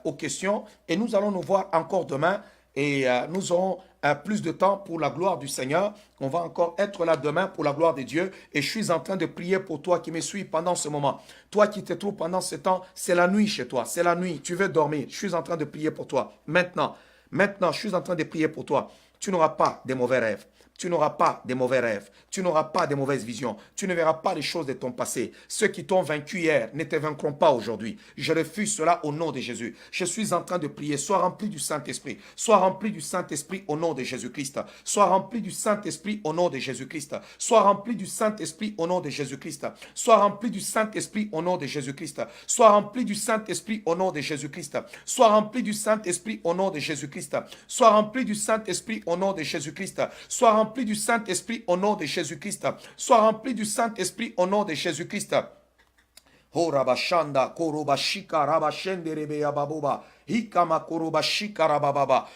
aux questions et nous allons nous voir encore demain et nous aurons plus de temps pour la gloire du Seigneur. On va encore être là demain pour la gloire de Dieu. Et je suis en train de prier pour toi qui me suis pendant ce moment. Toi qui te trouves pendant ce temps, c'est la nuit chez toi. C'est la nuit. Tu veux dormir. Je suis en train de prier pour toi. Maintenant, je suis en train de prier pour toi. Tu n'auras pas de mauvais rêves. Tu n'auras pas de mauvais rêves. Tu n'auras pas de mauvaises visions. Tu ne verras pas les choses de ton passé. Ceux qui t'ont vaincu hier ne te vaincront pas aujourd'hui. Je refuse cela au nom de Jésus. Je suis en train de prier. Sois rempli du Saint-Esprit. Sois rempli du Saint-Esprit au nom de Jésus-Christ. Sois rempli du Saint-Esprit au nom de Jésus-Christ. Sois rempli du Saint-Esprit au nom de Jésus-Christ. Sois rempli du Saint-Esprit au nom de Jésus-Christ. Sois rempli du Saint-Esprit au nom de Jésus-Christ. Sois rempli du Saint-Esprit au nom de Jésus-Christ. Sois rempli du Saint-Esprit au nom de Jésus-Christ. Sois rempli du Saint-Esprit au nom de Jésus-Christ. Sois rempli du Saint-Esprit au nom de Jésus-Christ. Oh rabashanda korobashika rabashende rebeya baboba.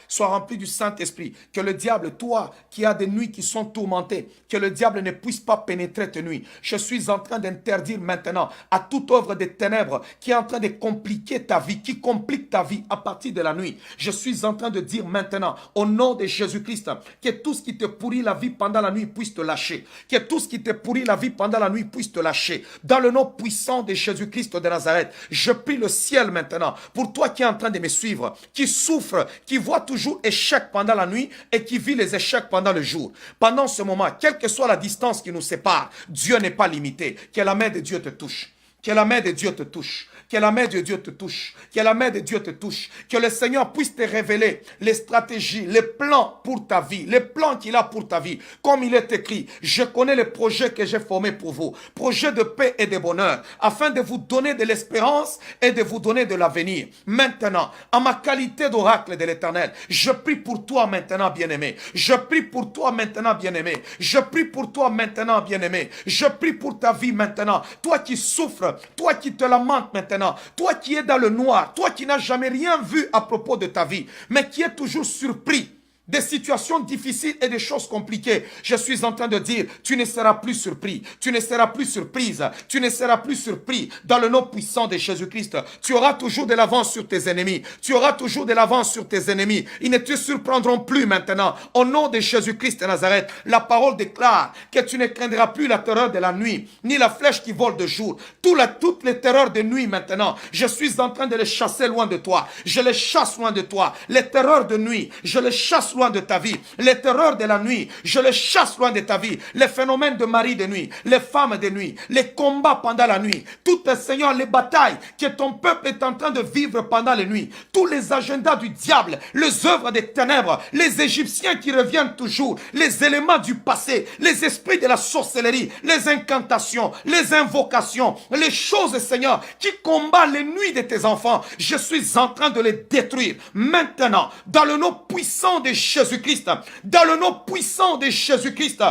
Sois rempli du Saint-Esprit. Que le diable, toi qui as des nuits qui sont tourmentées, que le diable ne puisse pas pénétrer tes nuits. Je suis en train d'interdire maintenant à toute œuvre des ténèbres qui est en train de compliquer ta vie, qui complique ta vie à partir de la nuit. Je suis en train de dire maintenant, au nom de Jésus-Christ, que tout ce qui te pourrit la vie pendant la nuit puisse te lâcher. Que tout ce qui te pourrit la vie pendant la nuit puisse te lâcher. Dans le nom puissant de Jésus-Christ de Nazareth, je prie le ciel maintenant pour toi qui es en train de me suivre, qui souffre, qui voit toujours échec pendant la nuit et qui vit les échecs pendant le jour. Pendant ce moment, quelle que soit la distance qui nous sépare, Dieu n'est pas limité. Que la main de Dieu te touche. Que la main de Dieu te touche. Que la main de Dieu te touche. Que la main de Dieu te touche. Que le Seigneur puisse te révéler les stratégies, les plans pour ta vie, les plans qu'il a pour ta vie. Comme il est écrit, je connais les projets que j'ai formés pour vous. Projets de paix et de bonheur. Afin de vous donner de l'espérance et de vous donner de l'avenir. Maintenant, en ma qualité d'oracle de l'Éternel, je prie pour toi maintenant, bien-aimé. Je prie pour toi maintenant, bien-aimé. Je prie pour toi maintenant, bien-aimé. Je prie pour ta vie maintenant. Toi qui souffres, toi qui te lamentes maintenant, toi qui es dans le noir, toi qui n'as jamais rien vu à propos de ta vie, mais qui est toujours surpris des situations difficiles et des choses compliquées. Je suis en train de dire, tu ne seras plus surpris, tu ne seras plus surprise, tu ne seras plus surpris dans le nom puissant de Jésus-Christ. Tu auras toujours de l'avance sur tes ennemis, tu auras toujours de l'avance sur tes ennemis. Ils ne te surprendront plus maintenant. Au nom de Jésus-Christ de Nazareth, la parole déclare que tu ne craindras plus la terreur de la nuit, ni la flèche qui vole de jour. Toutes les terreurs de nuit maintenant, je suis en train de les chasser loin de toi. Je les chasse loin de toi. Les terreurs de nuit, je les chasse loin de ta vie. Les terreurs de la nuit, je les chasse loin de ta vie. Les phénomènes de mari de nuit, les femmes de nuit, les combats pendant la nuit, toutes, Seigneur, les batailles que ton peuple est en train de vivre pendant les nuits, tous les agendas du diable, les œuvres des ténèbres, les Égyptiens qui reviennent toujours, les éléments du passé, les esprits de la sorcellerie, les incantations, les invocations, les choses, Seigneur, qui combattent les nuits de tes enfants, je suis en train de les détruire maintenant, dans le nom puissant de Jésus-Christ, dans le nom puissant de Jésus-Christ.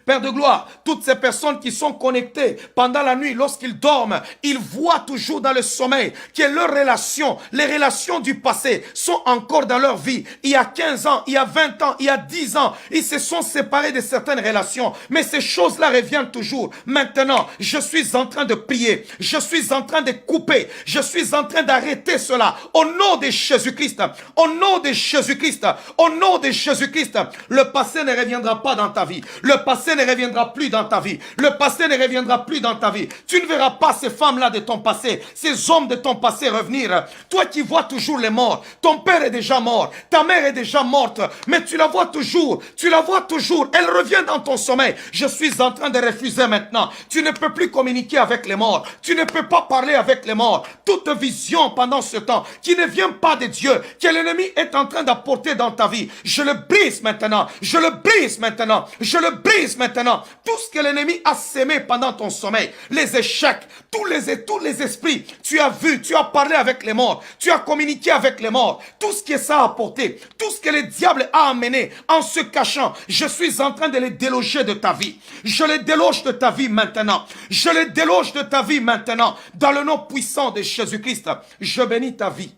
Père de gloire, toutes ces personnes qui sont connectées pendant la nuit, lorsqu'ils dorment, ils voient toujours dans le sommeil que leurs relations, les relations du passé sont encore dans leur vie. Il y a 15 ans, il y a 20 ans, il y a 10 ans, ils se sont séparés de certaines relations. Mais ces choses-là reviennent toujours. Maintenant, je suis en train de prier. Je suis en train de couper. Je suis en train d'arrêter cela. Au nom de Jésus-Christ. Au nom de Jésus-Christ. Au nom de Jésus-Christ. Le passé ne reviendra pas dans ta vie. Le passé ne reviendra plus dans ta vie. Le passé ne reviendra plus dans ta vie. Tu ne verras pas ces femmes-là de ton passé, ces hommes de ton passé revenir. Toi qui vois toujours les morts, ton père est déjà mort, ta mère est déjà morte, mais tu la vois toujours, elle revient dans ton sommeil. Je suis en train de refuser maintenant. Tu ne peux plus communiquer avec les morts. Tu ne peux pas parler avec les morts. Toute vision pendant ce temps qui ne vient pas de Dieu, que l'ennemi est en train d'apporter dans ta vie, je le brise maintenant. Je le brise maintenant. Je le brise maintenant. Tout ce que l'ennemi a sémé pendant ton sommeil, les échecs, tous les esprits, tu as vu, tu as parlé avec les morts, tu as communiqué avec les morts, tout ce que ça a apporté, tout ce que le diable a amené en se cachant, je suis en train de les déloger de ta vie. Je les déloge de ta vie maintenant. Je les déloge de ta vie maintenant. Dans le nom puissant de Jésus-Christ, je bénis ta vie.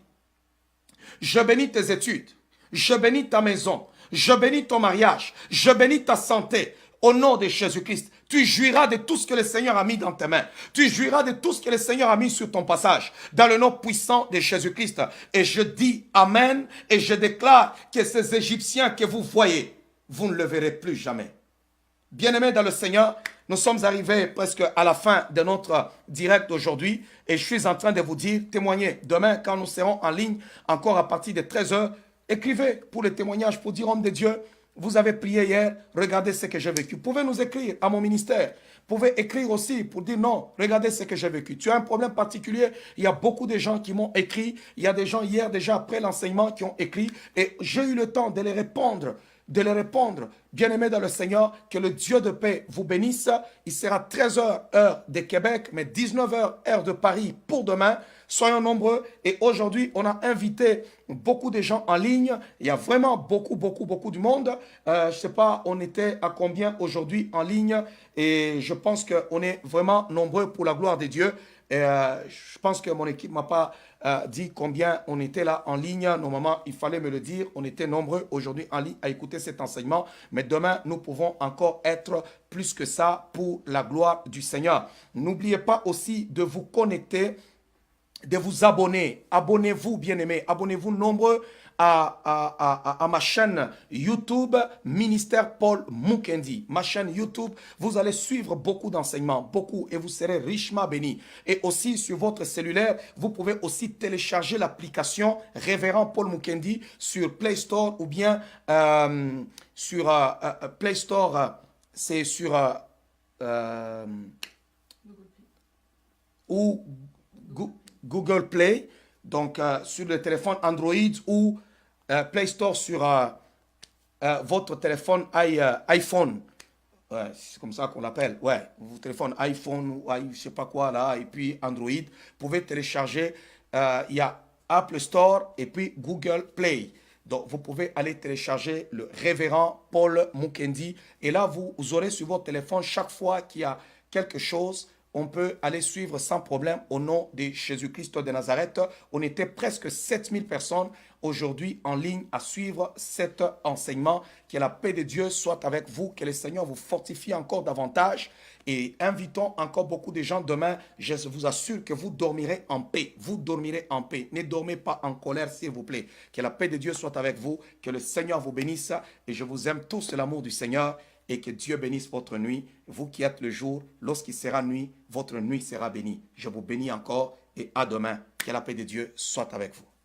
Je bénis tes études. Je bénis ta maison. Je bénis ton mariage. Je bénis ta santé. Au nom de Jésus-Christ, tu jouiras de tout ce que le Seigneur a mis dans tes mains. Tu jouiras de tout ce que le Seigneur a mis sur ton passage. Dans le nom puissant de Jésus-Christ. Et je dis Amen et je déclare que ces Égyptiens que vous voyez, vous ne le verrez plus jamais. Bien-aimés dans le Seigneur, nous sommes arrivés presque à la fin de notre direct d'aujourd'hui. Et je suis en train de vous dire, témoignez. Demain, quand nous serons en ligne, encore à partir de 13h, écrivez pour les témoignages, pour dire, homme de Dieu, vous avez prié hier, regardez ce que j'ai vécu. Vous pouvez nous écrire à mon ministère. Vous pouvez écrire aussi pour dire non, regardez ce que j'ai vécu. Tu as un problème particulier, il y a beaucoup de gens qui m'ont écrit. Il y a des gens hier déjà après l'enseignement qui ont écrit. Et j'ai eu le temps de les répondre. Bien-aimés dans le Seigneur, que le Dieu de paix vous bénisse. Il sera 13h heure de Québec, mais 19h heure de Paris pour demain. Soyons nombreux. Et aujourd'hui, on a invité beaucoup de gens en ligne. Il y a vraiment beaucoup de monde. Je ne sais pas, on était à combien aujourd'hui en ligne. Et je pense qu'on est vraiment nombreux pour la gloire de Dieu. Et je pense que mon équipe ne m'a pas dit combien on était là en ligne. Normalement, il fallait me le dire. On était nombreux aujourd'hui en ligne à écouter cet enseignement. Mais demain, nous pouvons encore être plus que ça pour la gloire du Seigneur. N'oubliez pas aussi de vous connecter, de vous abonner. Abonnez-vous, bien-aimés. Abonnez-vous nombreux à ma chaîne YouTube, Ministère Paul Mukendi. Ma chaîne YouTube, vous allez suivre beaucoup d'enseignements, beaucoup, et vous serez richement bénis. Et aussi, sur votre cellulaire, vous pouvez aussi télécharger l'application Révérend Paul Mukendi sur Play Store ou bien sur Play Store, c'est sur ou Google Play, donc sur le téléphone Android ou Play Store sur votre téléphone iPhone. Ouais, c'est comme ça qu'on l'appelle. Ouais, votre téléphone iPhone ou je sais pas quoi là, et puis Android. Vous pouvez télécharger. Il y a Apple Store et puis Google Play. Donc, vous pouvez aller télécharger le révérend Paul Mukendi. Et là, vous aurez sur votre téléphone, chaque fois qu'il y a quelque chose, on peut aller suivre sans problème au nom de Jésus-Christ de Nazareth. On était presque 7000 personnes aujourd'hui en ligne à suivre cet enseignement. Que la paix de Dieu soit avec vous, que le Seigneur vous fortifie encore davantage. Et invitons encore beaucoup de gens demain. Je vous assure que vous dormirez en paix. Vous dormirez en paix. Ne dormez pas en colère, s'il vous plaît. Que la paix de Dieu soit avec vous. Que le Seigneur vous bénisse. Et je vous aime tous de l'amour du Seigneur. Et que Dieu bénisse votre nuit. Vous qui êtes le jour, lorsqu'il sera nuit, votre nuit sera bénie. Je vous bénis encore et à demain. Que la paix de Dieu soit avec vous.